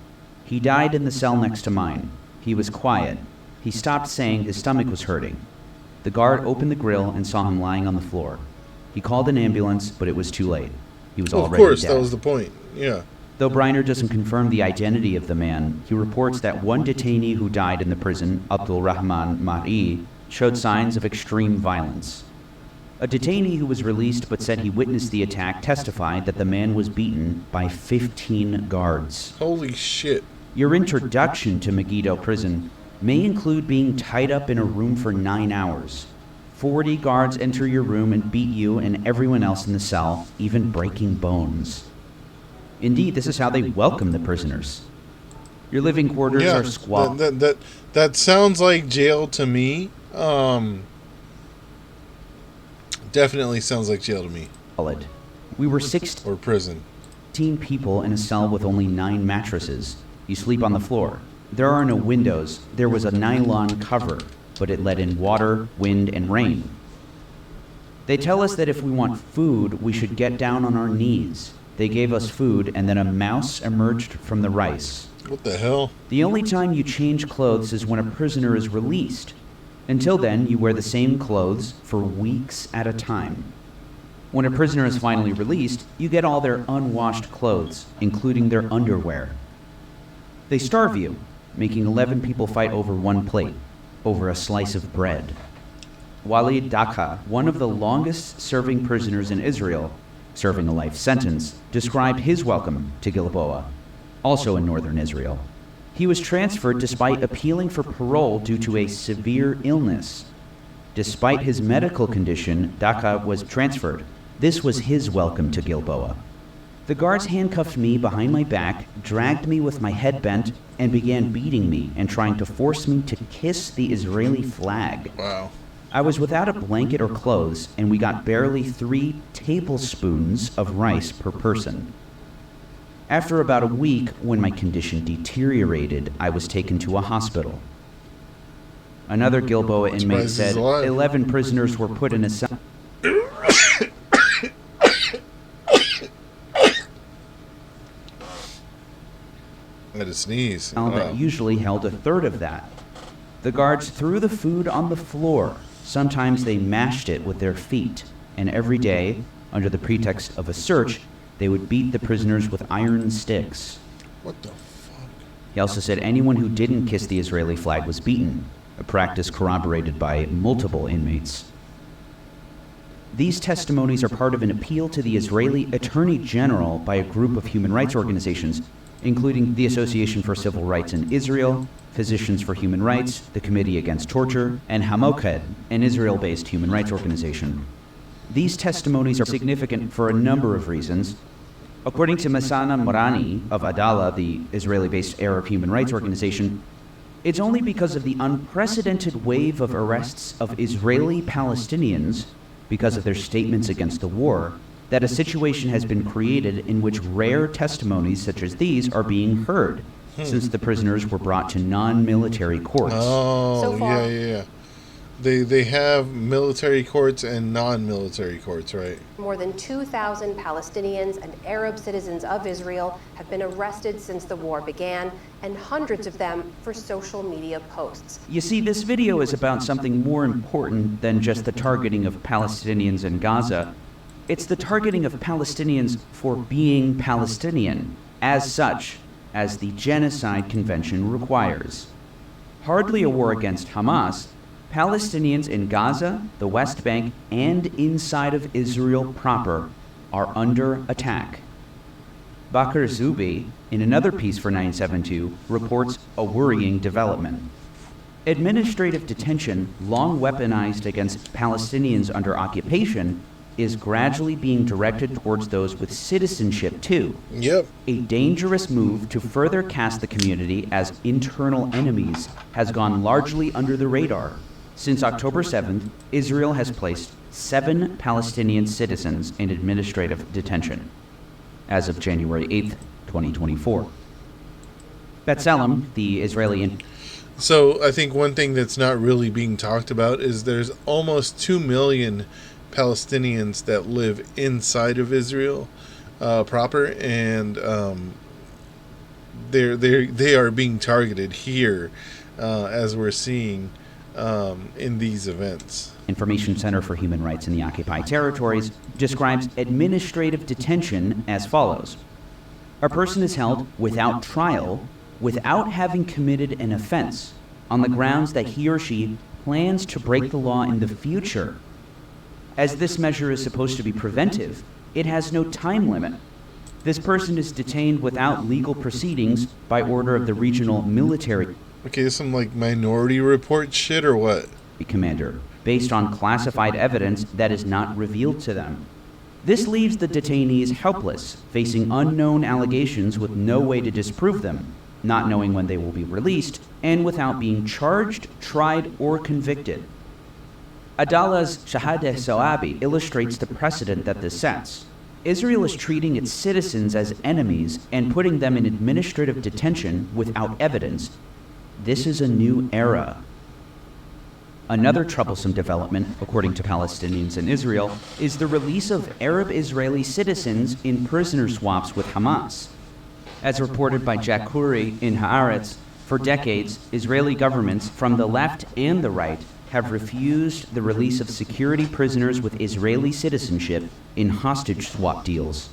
He died in the cell next to mine. He was quiet. He stopped saying his stomach was hurting. The guard opened the grill and saw him lying on the floor. He called an ambulance, but it was too late. He was already dead. Of course, that was the point. Yeah. Though Breiner doesn't confirm the identity of the man, he reports that one detainee who died in the prison, Abdul Rahman Mari, showed signs of extreme violence. A detainee who was released but said he witnessed the attack testified that the man was beaten by 15 guards. Holy shit. Your introduction to Megiddo prison may include being tied up in a room for 9 hours. 40 guards enter your room and beat you and everyone else in the cell, even breaking bones. Indeed, this is how they welcome the prisoners. Your living quarters are squalid. That sounds like jail to me. Definitely sounds like jail to me. We were 16 or prison. People in a cell with only 9 mattresses. You sleep on the floor. There are no windows. There was a nylon cover, but it let in water, wind, and rain. They tell us that if we want food, we should get down on our knees. They gave us food, and then a mouse emerged from the rice. What the hell? The only time you change clothes is when a prisoner is released. Until then, you wear the same clothes for weeks at a time. When a prisoner is finally released, you get all their unwashed clothes, including their underwear. They starve you, making 11 people fight over one plate, over a slice of bread. Walid Daka, one of the longest-serving prisoners in Israel, serving a life sentence, described his welcome to Gilboa, also in northern Israel. He was transferred despite appealing for parole due to a severe illness. Despite his medical condition, Daka was transferred. This was his welcome to Gilboa. The guards handcuffed me behind my back, dragged me with my head bent, and began beating me and trying to force me to kiss the Israeli flag. Wow. I was without a blanket or clothes, and we got barely 3 tablespoons of rice per person. After about a week, when my condition deteriorated, I was taken to a hospital. Another Gilboa inmate said 11 prisoners were put in a cell. I had to sneeze. That usually held a third of that. The guards threw the food on the floor. Sometimes they mashed it with their feet, and every day, under the pretext of a search, they would beat the prisoners with iron sticks. What the fuck? He also said anyone who didn't kiss the Israeli flag was beaten, a practice corroborated by multiple inmates. These testimonies are part of an appeal to the Israeli Attorney General by a group of human rights organizations, including the Association for Civil Rights in Israel, Physicians for Human Rights, the Committee Against Torture, and Hamoked, an Israel-based human rights organization. These testimonies are significant for a number of reasons. According to Masana Morani of Adala, the Israeli-based Arab human rights organization, it's only because of the unprecedented wave of arrests of Israeli Palestinians, because of their statements against the war, that a situation has been created in which rare testimonies such as these are being heard, since the prisoners were brought to non-military courts. Oh, yeah. They have military courts and non-military courts, right? More than 2,000 Palestinians and Arab citizens of Israel have been arrested since the war began, and hundreds of them for social media posts. You see, this video is about something more important than just the targeting of Palestinians in Gaza. It's the targeting of Palestinians for being Palestinian, as such, as the Genocide Convention requires. Hardly a war against Hamas, Palestinians in Gaza, the West Bank, and inside of Israel proper are under attack. Bakr Zubi, in another piece for 972, reports a worrying development. Administrative detention, long weaponized against Palestinians under occupation, is gradually being directed towards those with citizenship too. Yep. A dangerous move to further cast the community as internal enemies has gone largely under the radar. Since October 7th, Israel has placed 7 Palestinian citizens in administrative detention, as of January 8th, 2024. B'Tselem, the Israeli... So I think one thing that's not really being talked about is there's almost 2 million Palestinians that live inside of Israel proper, and they are being targeted here as we're seeing in these events. Information Center for Human Rights in the Occupied Territories describes administrative detention as follows. A person is held without trial, without having committed an offense, on the grounds that he or she plans to break the law in the future. As this measure is supposed to be preventive, it has no time limit. This person is detained without legal proceedings by order of the regional military. Okay, some like Minority Report shit or what? Commander, based on classified evidence that is not revealed to them. This leaves the detainees helpless, facing unknown allegations with no way to disprove them, not knowing when they will be released, and without being charged, tried, or convicted. Adala's Shahadeh Soabi illustrates the precedent that this sets. Israel is treating its citizens as enemies and putting them in administrative detention without evidence. This is a new era. Another troublesome development, according to Palestinians in Israel, is the release of Arab Israeli citizens in prisoner swaps with Hamas. As reported by Jack Khoury in Haaretz, for decades, Israeli governments from the left and the right have refused the release of security prisoners with Israeli citizenship in hostage swap deals.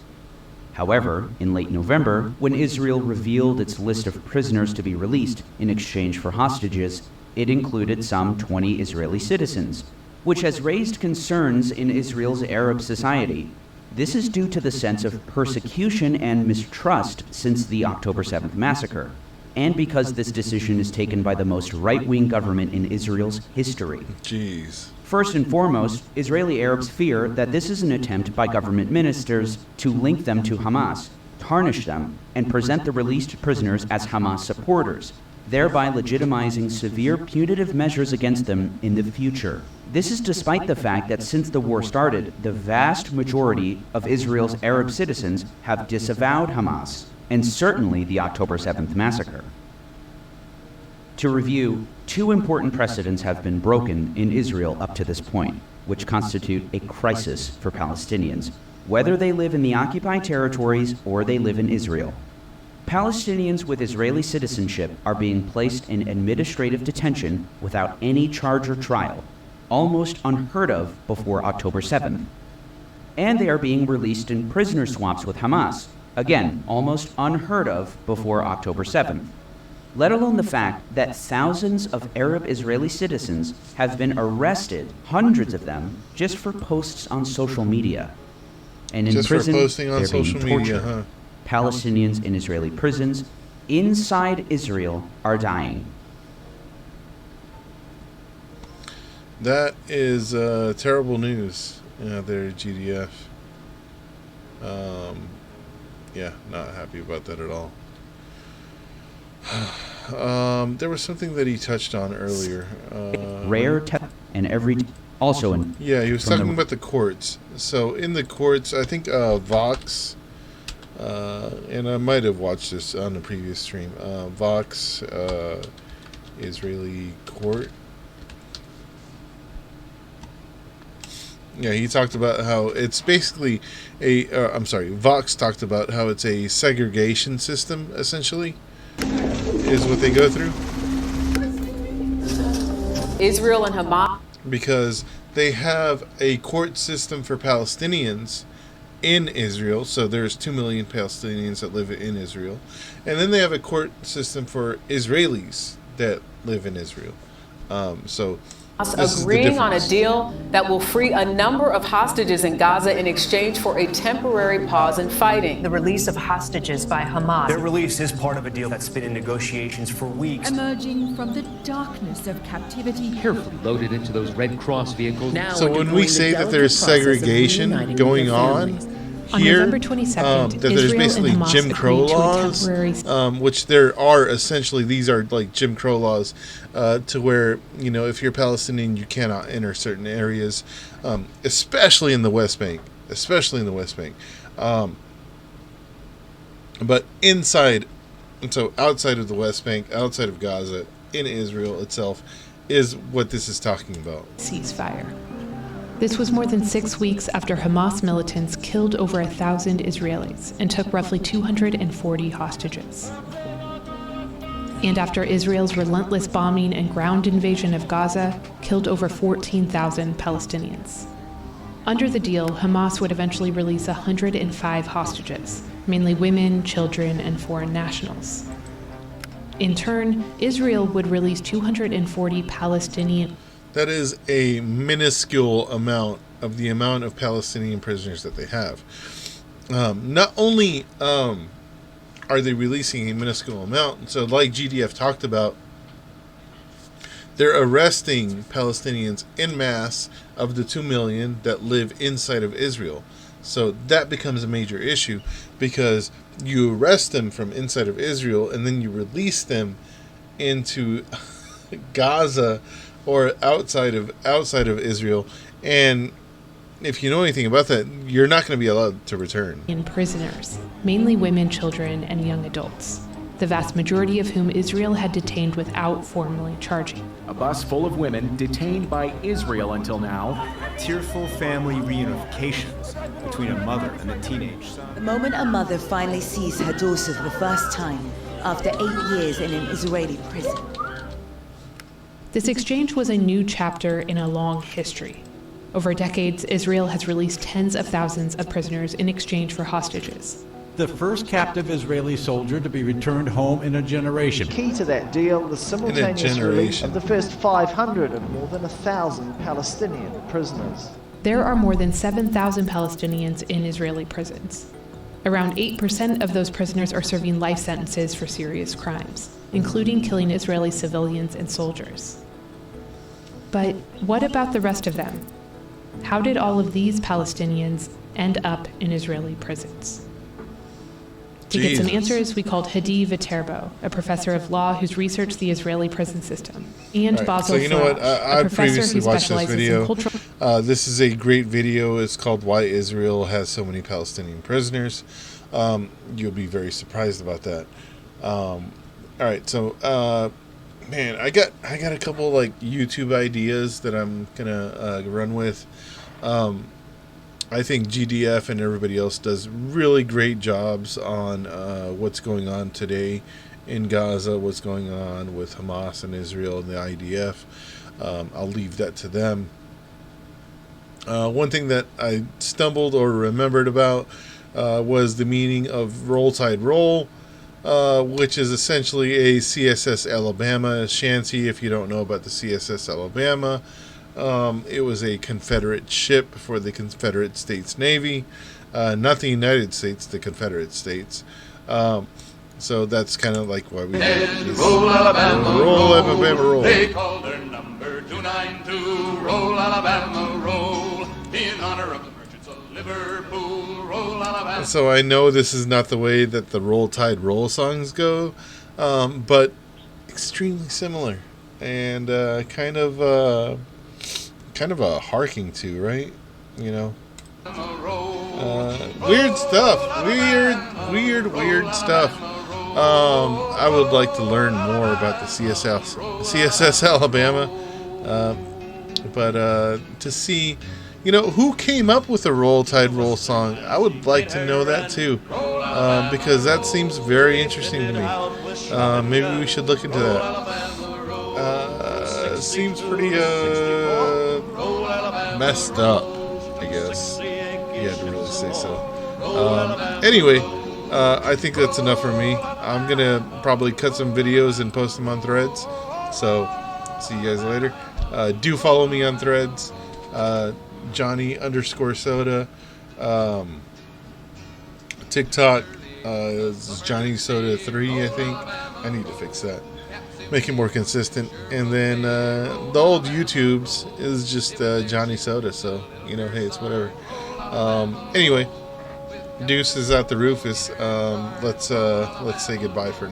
However, in late November, when Israel revealed its list of prisoners to be released in exchange for hostages, it included some 20 Israeli citizens, which has raised concerns in Israel's Arab society. This is due to the sense of persecution and mistrust since the October 7th massacre. and because this decision is taken by the most right-wing government in Israel's history. Jeez. First and foremost, Israeli Arabs fear that this is an attempt by government ministers to link them to Hamas, tarnish them, and present the released prisoners as Hamas supporters, thereby legitimizing severe punitive measures against them in the future. This is despite the fact that since the war started, the vast majority of Israel's Arab citizens have disavowed Hamas, and certainly the October 7th massacre. To review, 2 important precedents have been broken in Israel up to this point, which constitute a crisis for Palestinians, whether they live in the occupied territories or they live in Israel. Palestinians with Israeli citizenship are being placed in administrative detention without any charge or trial, almost unheard of before October 7th. And they are being released in prisoner swaps with Hamas, again, almost unheard of before October 7th. Let alone the fact that thousands of Arab Israeli citizens have been arrested, hundreds of them, just for posts on social media. And in Just prison, for posting on they're being social tortured. media, huh? Palestinians in Israeli prisons inside Israel are dying. That is terrible news there, GDF. Yeah, not happy about that at all. There was something that he touched on earlier. Rare and every also in Yeah, he was talking about the courts. So in the courts, I think Vox, and I might have watched this on the previous stream. Vox, Israeli court. Yeah, he talked about how it's basically Vox talked about how it's a segregation system, essentially, is what they go through. Israel and Hamas. Because they have a court system for Palestinians in Israel, so there's 2 million Palestinians that live in Israel, and then they have a court system for Israelis that live in Israel. So Agreeing on a deal that will free a number of hostages in Gaza in exchange for a temporary pause in fighting. The release of hostages by Hamas. Their release is part of a deal that's been in negotiations for weeks. Emerging from the darkness of captivity. Carefully loaded into those Red Cross vehicles. Now, so when we say that there's segregation going on here, November 22nd, that there's Israel basically and Hamas Jim Crow agreed to a laws, temporary which there are essentially, these are like Jim Crow laws, to where, you know, if you're Palestinian, you cannot enter certain areas, especially in the West Bank, but inside, and so outside of the West Bank, outside of Gaza, in Israel itself, is what this is talking about. Ceasefire. This was more than 6 weeks after Hamas militants killed over 1,000 Israelis and took roughly 240 hostages. And after Israel's relentless bombing and ground invasion of Gaza, killed over 14,000 Palestinians. Under the deal, Hamas would eventually release 105 hostages, mainly women, children, and foreign nationals. In turn, Israel would release 240 Palestinian. That is a minuscule amount of the amount of Palestinian prisoners that they have. Not only are they releasing a minuscule amount, so like GDF talked about, they're arresting Palestinians en masse of the 2 million that live inside of Israel. So that becomes a major issue, because you arrest them from inside of Israel and then you release them into Gaza or outside of Israel, and if you know anything about that, you're not going to be allowed to return. In prisoners, mainly women, children, and young adults, the vast majority of whom Israel had detained without formally charging. A bus full of women detained by Israel until now. Tearful family reunifications between a mother and a teenage son. The moment a mother finally sees her daughter for the first time after 8 years in an Israeli prison. This exchange was a new chapter in a long history. Over decades, Israel has released tens of thousands of prisoners in exchange for hostages. The first captive Israeli soldier to be returned home in a generation. Key to that deal, the simultaneous release of the first 500 of more than 1,000 Palestinian prisoners. There are more than 7,000 Palestinians in Israeli prisons. Around 8% of those prisoners are serving life sentences for serious crimes. including killing Israeli civilians and soldiers. But what about the rest of them? How did all of these Palestinians end up in Israeli prisons? To get some answers, we called Hadi Viterbo, a professor of law who's researched the Israeli prison system, and Basil So you know what? a I professor previously who watched this specializes in video. cultural... This is a great video. It's called "Why Israel Has So Many Palestinian Prisoners." You'll be very surprised about that. All right, so man, I got a couple like YouTube ideas that I'm gonna run with. I think GDF and everybody else does really great jobs on what's going on today in Gaza, what's going on with Hamas and Israel and the IDF. I'll leave that to them. One thing that I stumbled or remembered about was the meaning of Roll Tide Roll, which is essentially a CSS Alabama shanty. If you don't know about the CSS Alabama, it was a Confederate ship for the Confederate States Navy, not the United States, the Confederate States. So that's kind of like why we roll Alabama, roll Alabama, roll. They call their number 292. Roll Alabama, roll. In honor of the merchants of Liverpool. Roll Alabama. So I know this is not the way that the Roll Tide Roll songs go, but extremely similar and kind of a harking to, right? You know, weird stuff, weird stuff. I would like to learn more about the CSS Alabama, but to see, you know, who came up with the Roll Tide Roll song, I would like to know that too, because that seems very interesting to me. Maybe we should look into that. Seems pretty messed up, I guess. You had to really say so. Anyway, I think that's enough for me. I'm gonna probably cut some videos and post them on Threads. So, see you guys later. Do follow me on Threads. Johnny_Soda. TikTok is Johnny Soda 3, I think. I need to fix that. Make it more consistent. And then the old YouTubes is just Johnny Soda. So, you know, hey, it's whatever. Anyway, Deuce is out the roof. Let's say goodbye for now.